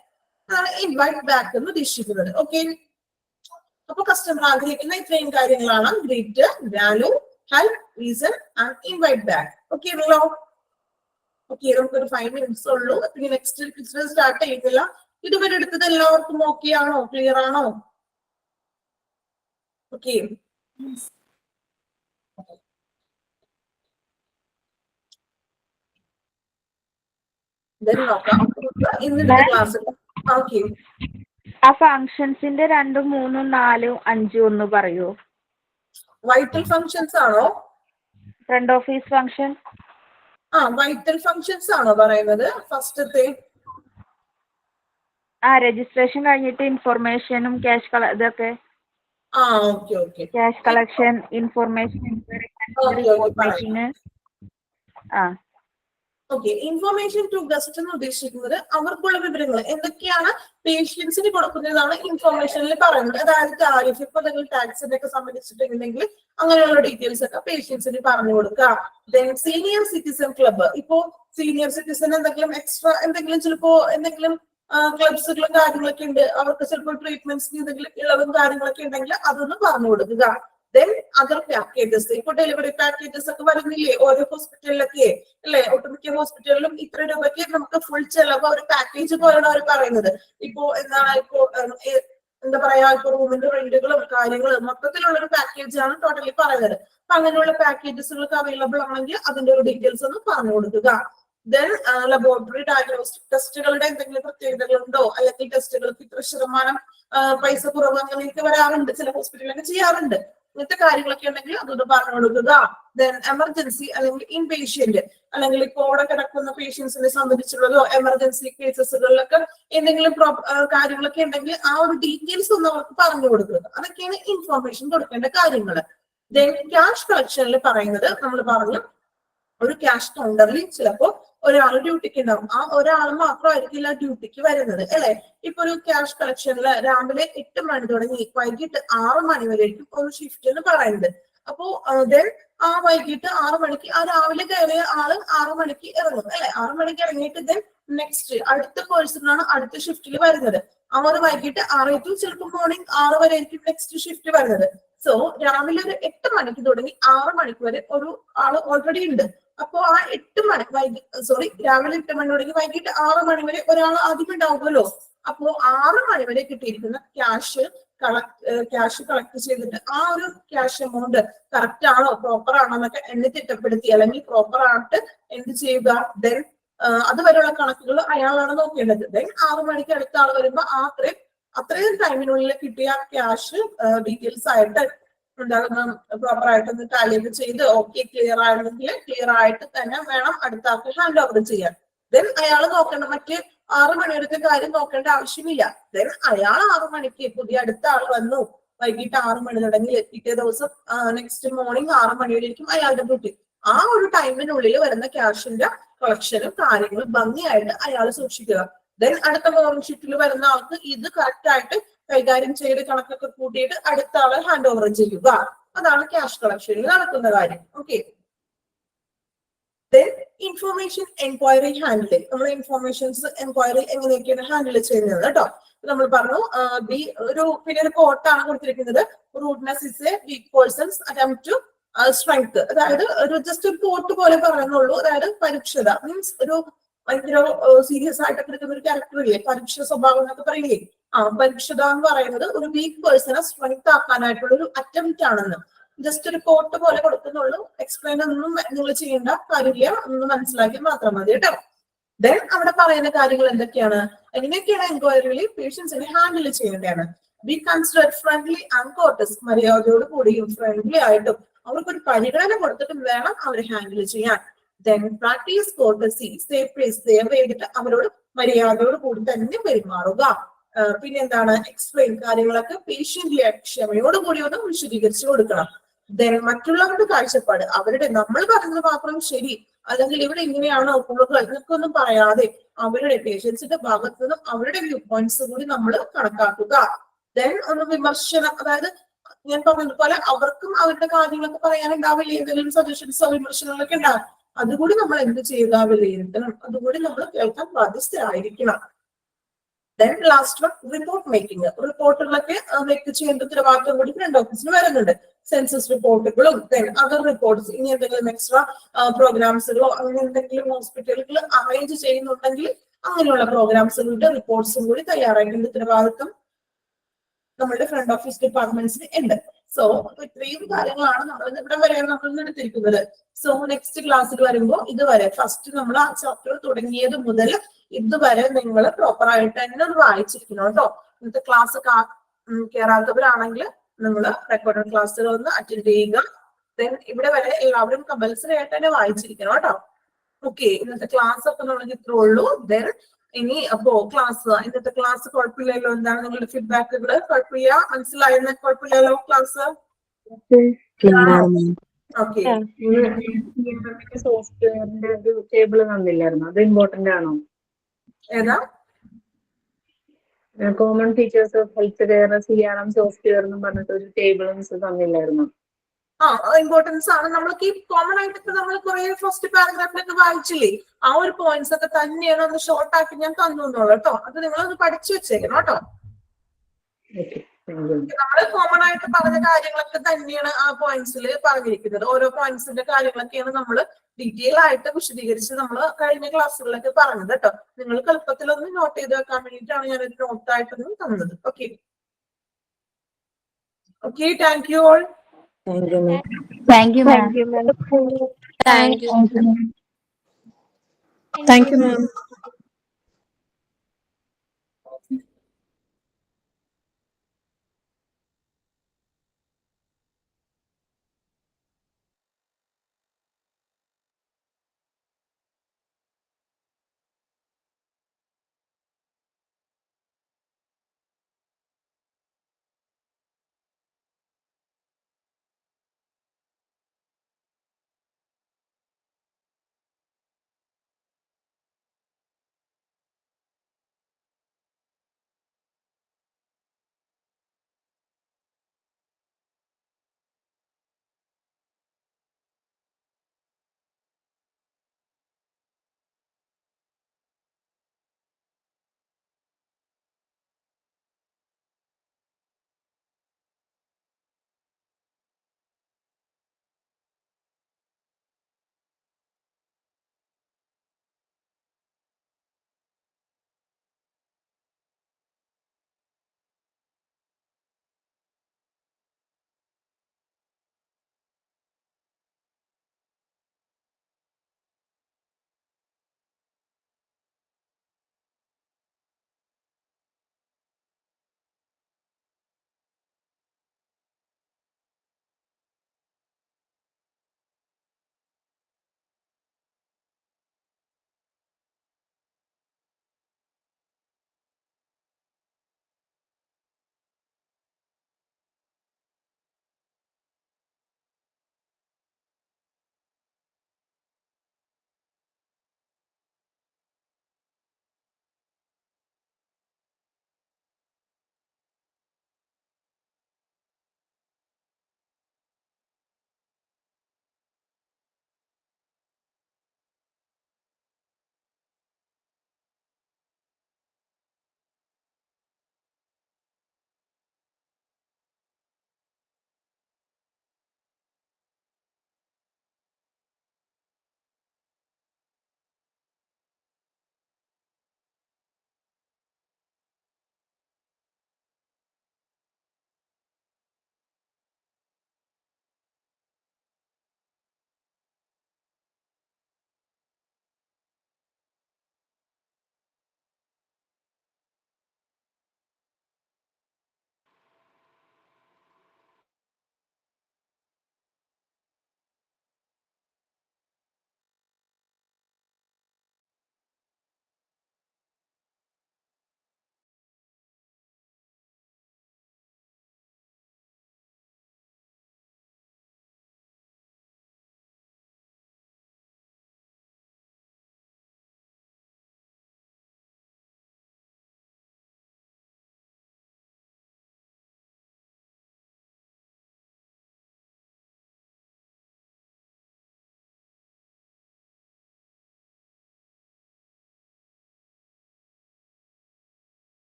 അതാണ് ഇൻവൈറ്റ് ബാക്ക് എന്ന് ഉദ്ദേശിക്കുന്നത്. ഓക്കെ, അപ്പൊ കസ്റ്റമർ ആഗ്രഹിക്കുന്ന ഇത്രയും കാര്യങ്ങളാണ്: greet, value, help, reason and invite back. Okay ആണല്ലോ. ഓക്കെ, നമുക്കൊരു 5 minutes ഉള്ളൂ. പിന്നെ നെക്സ്റ്റ് സ്റ്റാർട്ട് ചെയ്യുന്നില്ല. ഇതുവരെ എടുത്തത് എല്ലാവർക്കും ഓക്കെ ആണോ, ക്ലിയർ ആണോ? ഓക്കെ, നോക്കാം ഇന്നത്തെ ക്ലാസ്. ഓക്കെ, ആ ഫങ്ഷൻസിന്റെ 2, 3, 4, 5 ഒന്ന് പറയൂ. വൈറ്റൽ ഫങ്ഷൻസ് ആണോ? Front office function. Vital functions ആണോ പറയുന്നത്? ഫസ്റ്റത്തെ രജിസ്ട്രേഷൻ കഴിഞ്ഞിട്ട് ഇൻഫർമേഷനും ക്യാഷ് ഇതൊക്കെ. Okay cash collection, information, okay. Information to guest എന്ന് ഉദ്ദേശിക്കുന്നത് അവർക്കുള്ള വിവരങ്ങൾ എന്തൊക്കെയാണ് പേഷ്യൻസിന് കൊടുക്കുന്നതാണ് ഇൻഫർമേഷനിൽ പറയുന്നത്. അതായത് ടാരിഫ്, ഇപ്പൊ നിങ്ങൾ ടാക്സിനെ ഒക്കെ സംബന്ധിച്ചിട്ടുണ്ടെങ്കിൽ അങ്ങനെയുള്ള ഡീറ്റെയിൽസ് ഒക്കെ പേഷ്യൻസിന് പറഞ്ഞു കൊടുക്കുക. ദെൻ സീനിയർ സിറ്റിസൺ ക്ലബ്ബ്, ഇപ്പോ സീനിയർ സിറ്റിസൺ എന്തെങ്കിലും എക്സ്ട്രാ ചിലപ്പോ എന്തെങ്കിലും ക്ലബ്സുകളും കാര്യങ്ങളൊക്കെ ഉണ്ട്, അവർക്ക് ചിലപ്പോൾ ട്രീറ്റ്മെന്റ്സിന് എന്തെങ്കിലും ഇളവും കാര്യങ്ങളൊക്കെ ഉണ്ടെങ്കിൽ അതൊന്ന് പറഞ്ഞു കൊടുക്കുക. ദെൻ അതർ പാക്കേജസ്, ഇപ്പൊ ഡെലിവറി പാക്കേജസ് ഒക്കെ വരുന്നില്ലേ ഓരോ ഹോസ്പിറ്റലിലൊക്കെ അല്ലെ. ഒട്ടുമിക്ക ഹോസ്പിറ്റലിലും ഇത്ര രൂപയ്ക്ക് നമുക്ക് ഫുൾ ചെലവ് ഒരു പാക്കേജ് പോലെയാണ് അവർ പറയുന്നത്. ഇപ്പോ എന്താണ്, എന്താ പറയാ, ഇപ്പൊ റൂമിന്റെ റെന്റുകളും കാര്യങ്ങളും മൊത്തത്തിലുള്ള ഒരു പാക്കേജ് ആണ് ടോട്ടലി പറയുന്നത്. അപ്പൊ അങ്ങനെയുള്ള പാക്കേജസുകൾക്ക് അവൈലബിൾ ആണെങ്കിൽ അതിന്റെ ഒരു ഡീറ്റെയിൽസ് ഒന്ന് പറഞ്ഞു കൊടുക്കുക. ദെൻ ലബോറട്ടറി ഡയഗ്നോസ്റ്റിക് ടെസ്റ്റുകളുടെ എന്തെങ്കിലും പ്രത്യേകതകളുണ്ടോ, അല്ലെങ്കിൽ ടെസ്റ്റുകൾക്ക് ഇത്ര ശതമാനം പൈസ കുറവ് അങ്ങനെയൊക്കെ വരാറുണ്ട്, ചില ഹോസ്പിറ്റലിലൊക്കെ ചെയ്യാറുണ്ട്. ഇങ്ങനത്തെ കാര്യങ്ങളൊക്കെ ഉണ്ടെങ്കിൽ അതൊന്ന് പറഞ്ഞു കൊടുക്കുക. ദെൻ എമർജൻസി അല്ലെങ്കിൽ ഇൻപേഷ്യന്റ് അല്ലെങ്കിൽ ഇപ്പോൾ അവിടെ കിടക്കുന്ന പേഷ്യൻസിനെ സംബന്ധിച്ചുള്ളതോ എമർജൻസി കേസസുകളിലൊക്കെ എന്തെങ്കിലും കാര്യങ്ങളൊക്കെ ഉണ്ടെങ്കിൽ ആ ഒരു ഡീറ്റെയിൽസ് ഒന്ന് അവർക്ക് പറഞ്ഞു കൊടുക്കുക. അതൊക്കെയാണ് ഇൻഫോർമേഷൻ കൊടുക്കേണ്ട കാര്യങ്ങൾ. ദെൻ ക്യാഷ് കളക്ഷനിൽ പറയുന്നത് നമ്മൾ പറഞ്ഞു, ഒരു ക്യാഷ് കൗണ്ടറിൽ ചിലപ്പോ ഒരാൾ ഡ്യൂട്ടിക്ക് ഉണ്ടാവും. ആ ഒരാൾ മാത്രമായിരിക്കില്ല ഡ്യൂട്ടിക്ക് വരുന്നത് അല്ലെ. ഇപ്പൊ ഒരു ക്യാഷ് കളക്ഷനില് രാവിലെ 8 മണി തുടങ്ങി വൈകിട്ട് 6 മണി വരെയായിരിക്കും ഒരു ഷിഫ്റ്റ് എന്ന് പറയുന്നത്. അപ്പോ ദെൻ ആ വൈകിട്ട് 6 മണിക്ക് ആ രാവിലെ കയറിയ ആള് 6 മണിക്ക് ഇറങ്ങും അല്ലെ. 6 മണിക്ക് ഇറങ്ങിയിട്ട് ദെൻ നെക്സ്റ്റ് അടുത്ത പേഴ്സണാണ് അടുത്ത ഷിഫ്റ്റിൽ വരുന്നത്. ആ ഒരു വൈകിട്ട് 6 ടു ചിലപ്പോൾ മോർണിംഗ് 6 വരെ ആയിരിക്കും നെക്സ്റ്റ് ഷിഫ്റ്റ് വരുന്നത്. സോ രാവിലെ ഒരു 8 മണിക്ക് തുടങ്ങി 6 മണിക്ക് വരെ ഒരു ആള് ഓൾറെഡി ഉണ്ട്. അപ്പോ ആ 8 മണി രാവിലെ 8 മണി തുടങ്ങി വൈകിട്ട് 6 മണി വരെ ഒരാൾ ആദ്യം ഉണ്ടാവുമല്ലോ. അപ്പോ 6 മണി വരെ കിട്ടിയിരിക്കുന്ന ക്യാഷ് കളക്ട് ചെയ്തിട്ട് ആ ഒരു ക്യാഷ് എമൗണ്ട് കറക്റ്റ് ആണോ പ്രോപ്പർ ആണോ എന്നൊക്കെ എണ്ണി തിട്ടപ്പെടുത്തി അല്ലെങ്കിൽ പ്രോപ്പർ ആയിട്ട് എന്ത് ചെയ്യുക. ദെൻ അതുവരെയുള്ള കണക്കുകൾ അയാളാണ് നോക്കേണ്ടത്. ദെൻ 6 മണിക്ക് അടുത്ത ആൾ വരുമ്പോ അത്രയും ടൈമിനുള്ളിൽ കിട്ടിയ ക്യാഷ് ഡീറ്റെയിൽസ് ആയിട്ട് ഉണ്ടാകുന്ന പ്രോപ്പർ ആയിട്ടൊന്ന് ടാലി ചെയ്ത് ഓക്കെ ക്ലിയർ ആണെങ്കിൽ ക്ലിയർ ആയിട്ട് തന്നെ വേണം അടുത്ത ആൾക്ക് ഹാൻഡ് ഓവർ ചെയ്യാൻ. ദെൻ അയാൾ നോക്കേണ്ട മറ്റ് 6 മണിയുടെ കാര്യം നോക്കേണ്ട ആവശ്യമില്ല. ദെൻ അയാൾ 6 മണിക്ക് പുതിയ അടുത്ത ആൾ വന്നു വൈകിട്ട് 6 മണി തുടങ്ങി പിറ്റേ ദിവസം നെക്സ്റ്റ് മോർണിംഗ് 6 മണിവരെയായിരിക്കും അയാളുടെ ഡ്യൂട്ടി. ആ ഒരു ടൈമിനുള്ളിൽ വരുന്ന ക്യാഷിന്റെ കളക്ഷനും കാര്യങ്ങളും ഭംഗിയായിട്ട് അയാൾ സൂക്ഷിക്കുക. ദെൻ അടുത്ത മോർണിംഗ് ഷിഫ്റ്റിൽ വരുന്ന ആൾക്ക് ഇത് കറക്റ്റ് ആയിട്ട് കൈകാര്യം ചെയ്ത് കണക്കൊക്കെ കൂട്ടിയിട്ട് അടുത്ത ആളെ ഹാൻഡ് ഓവർ ചെയ്യുക. അതാണ് ക്യാഷ് കളക്ഷനിൽ നടക്കുന്ന കാര്യം. Okay. Then information enquiry handling. നമ്മൾ ഇൻഫോർമേഷൻസ് എൻക്വയറി എങ്ങനെയൊക്കെയാണ് ഹാൻഡിൽ ചെയ്യുന്നത് കേട്ടോ. നമ്മൾ പറഞ്ഞു പിന്നെ ഒരു കോട്ടാണ് കൊടുത്തിരിക്കുന്നത്. Rudeness is a weak person's attempt to strength. അതായത് ഒരു ജസ്റ്റ് ഒരു കോട്ട് പോലെ പറയുന്നുള്ളൂ. അതായത് പരുക്ഷത മീൻസ് ഒരു ഭയങ്കര സീരിയസ് ആയിട്ടൊക്കെ എടുക്കുന്ന ഒരു ക്യാരക്ടർ ഇല്ലേ, പരുക്ഷ സ്വഭാവം എന്നൊക്കെ പറയില്ലേ. പരുക്ഷത എന്ന് പറയുന്നത് ഒരു വീക്ക് പേഴ്സണെ സ്ട്രെങ്ത് ആക്കാനായിട്ടുള്ള ഒരു അറ്റംപ്റ്റ് ആണെന്ന്. ജസ്റ്റ് ഒരു കോട്ട് പോലെ കൊടുക്കുന്നുള്ളൂ. എക്സ്പ്ലെയിൻ ഒന്നും നിങ്ങൾ ചെയ്യേണ്ട കാര്യമില്ല, ഒന്ന് മനസ്സിലാക്കി മാത്രം മതി കേട്ടോ. ദെൻ അവിടെ പറയുന്ന കാര്യങ്ങൾ എന്തൊക്കെയാണ്, എങ്ങനെയൊക്കെയാണ് എൻക്വയറിയിൽ പേഷ്യൻസിനെ ഹാൻഡിൽ ചെയ്യേണ്ടതാണ്. Be consider friendly and courteous. മര്യാദയോട് കൂടിയും ഫ്രണ്ട്ലി ആയിട്ടും അവർക്കൊരു പരിഗണന കൊടുത്തിട്ടും വേണം അവരെ ഹാൻഡിൽ ചെയ്യാൻ. Then practice courtesy. സേവ് ചെയ്തിട്ട് അവരോട് മര്യാദയോട് കൂടി തന്നെ പെരുമാറുക. പിന്നെന്താണ്, എക്സ്പ്ലെയിൻ കാര്യങ്ങളൊക്കെ പേഷ്യന്റ്ലി ക്ഷമയോട് കൂടി ഒന്ന് വിശദീകരിച്ചു കൊടുക്കണം. ദെൻ മറ്റുള്ളവരുടെ കാഴ്ചപ്പാട്, നമ്മൾ പറയുന്നത് മാത്രം ശരി അല്ലെങ്കിൽ ഇവിടെ ഇങ്ങനെയാണോ കൂടുതൽ എന്നൊക്കെ ഒന്നും പറയാതെ അവരുടെ പേഷ്യൻസിന്റെ ഭാഗത്തു നിന്നും അവരുടെ വ്യൂ പോയിന്റ്സ് കൂടി നമ്മൾ കണക്കാക്കുക. ദെൻ ഒന്ന് വിമർശനം, അതായത് ഞാൻ പറഞ്ഞതുപോലെ അവർക്കും അവരുടെ കാര്യങ്ങളൊക്കെ പറയാനുണ്ടാവില്ലേ, എന്തെങ്കിലും സജഷൻസോ വിമർശനങ്ങളൊക്കെ ഉണ്ടാവും. അതുകൂടി നമ്മൾ എന്ത് ചെയ്യുക, വിലയിരുത്തണം. അതുകൂടി നമ്മൾ കേൾക്കാൻ ബാധ്യസ്ഥരായിരിക്കണം. Then last one report making. റിപ്പോർട്ടുകളൊക്കെ മേക്ക് ചെയ്യേണ്ട ഉത്തരവാദിത്വം കൂടി ഫ്രണ്ട് ഓഫീസിന് വരുന്നുണ്ട്. സെൻസസ് റിപ്പോർട്ടുകളും ദെൻ അതർ റിപ്പോർട്ട്സ്, ഇനി എന്തെങ്കിലും എക്സ്ട്രാ പ്രോഗ്രാംസുകളോ അങ്ങനെ എന്തെങ്കിലും ഹോസ്പിറ്റലുകൾ അറേഞ്ച് ചെയ്യുന്നുണ്ടെങ്കിൽ അങ്ങനെയുള്ള പ്രോഗ്രാംസുകളുടെ റിപ്പോർട്ട്സും കൂടി തയ്യാറാക്കേണ്ട ഉത്തരവാദിത്വം നമ്മുടെ ഫ്രണ്ട് ഓഫീസ് ഡിപ്പാർട്ട്മെന്റ്സിന് ഉണ്ട്. സോ ഇത്രയും കാര്യങ്ങളാണ് നമ്മൾ ഇവിടെ വരെ നമ്മൾ എടുത്തിരിക്കുന്നത്. സോ നെക്സ്റ്റ് ക്ലാസ്സിൽ വരുമ്പോൾ ഇതുവരെ ഫസ്റ്റ് നമ്മൾ ആ ചാപ്റ്റർ തുടങ്ങിയത് മുതൽ ഇതുവരെ നിങ്ങൾ പ്രോപ്പർ ആയിട്ട് തന്നെ ഒന്ന് വായിച്ചിരിക്കണം കേട്ടോ. ഇന്നത്തെ ക്ലാസ് കയറാത്തവരാണെങ്കിൽ നിങ്ങൾ റെക്കോർഡഡ് ക്ലാസ്സുകൾ ഒന്ന് അറ്റൻഡ് ചെയ്യുക. ദെൻ ഇവിടെ വരെ എല്ലാവരും കമ്പൽസറി ആയിട്ട് തന്നെ വായിച്ചിരിക്കണം കേട്ടോ. ഓക്കെ, ഇന്നത്തെ ക്ലാസ് ഒക്കെ നമുക്ക് ഇത്രേ ഉള്ളൂ. ദെൻ ഇനി അപ്പോ ഇന്നത്തെ ക്ലാസ് കുഴപ്പമില്ലല്ലോ, എന്താണ് നിങ്ങളുടെ ഫീഡ്ബാക്കുകൾ? കുഴപ്പമില്ല, മനസ്സിലായെന്ന്? കുഴപ്പമില്ലല്ലോ ക്ലാസ്? ഓക്കെ. സോഫ്റ്റ്വെയറിന്റെ ഒരു ടേബിൾ തന്നില്ലായിരുന്നു, അത് ഇമ്പോർട്ടന്റ് ആണോ? ഏതാ? Common features of health care CRM software എന്ന് പറഞ്ഞിട്ട് ഒരു ടേബിളും തന്നില്ലായിരുന്നു. ഇമ്പോർട്ടൻസ് ആണ്. നമ്മൾക്ക് ഈ കോമൺ ആയിട്ട് നമ്മൾ കുറെ ഫസ്റ്റ് പാരഗ്രാഫിലൊക്കെ വായിച്ചില്ലേ, ആ ഒരു പോയിന്റ്സ് ഒക്കെ തന്നെയാണ് ഒന്ന് ഷോർട്ട് ആക്കി ഞാൻ തന്നു കേട്ടോ. അത് നിങ്ങളൊന്ന് പഠിച്ചു വെച്ചേക്കണം കേട്ടോ. നമ്മൾ കോമൺ ആയിട്ട് പറഞ്ഞ കാര്യങ്ങളൊക്കെ തന്നെയാണ് ആ പോയിന്റ്സിൽ പറഞ്ഞിരിക്കുന്നത്. ഓരോ പോയിന്റ്സിന്റെ കാര്യങ്ങളൊക്കെയാണ് നമ്മൾ ഡീറ്റെയിൽ ആയിട്ട് വിശദീകരിച്ച് നമ്മൾ കഴിഞ്ഞ ക്ലാസ്സുകളിലൊക്കെ പറഞ്ഞത് കേട്ടോ. നിങ്ങൾക്ക് എളുപ്പത്തിലൊന്ന് നോട്ട് ചെയ്ത് വെക്കാൻ വേണ്ടിയിട്ടാണ് ഞാനൊരു നോട്ടായിട്ടൊന്ന് തന്നത്. Okay. Okay, thank you all. Thank you, ma'am. Thank you, ma'am. Thank you, ma'am.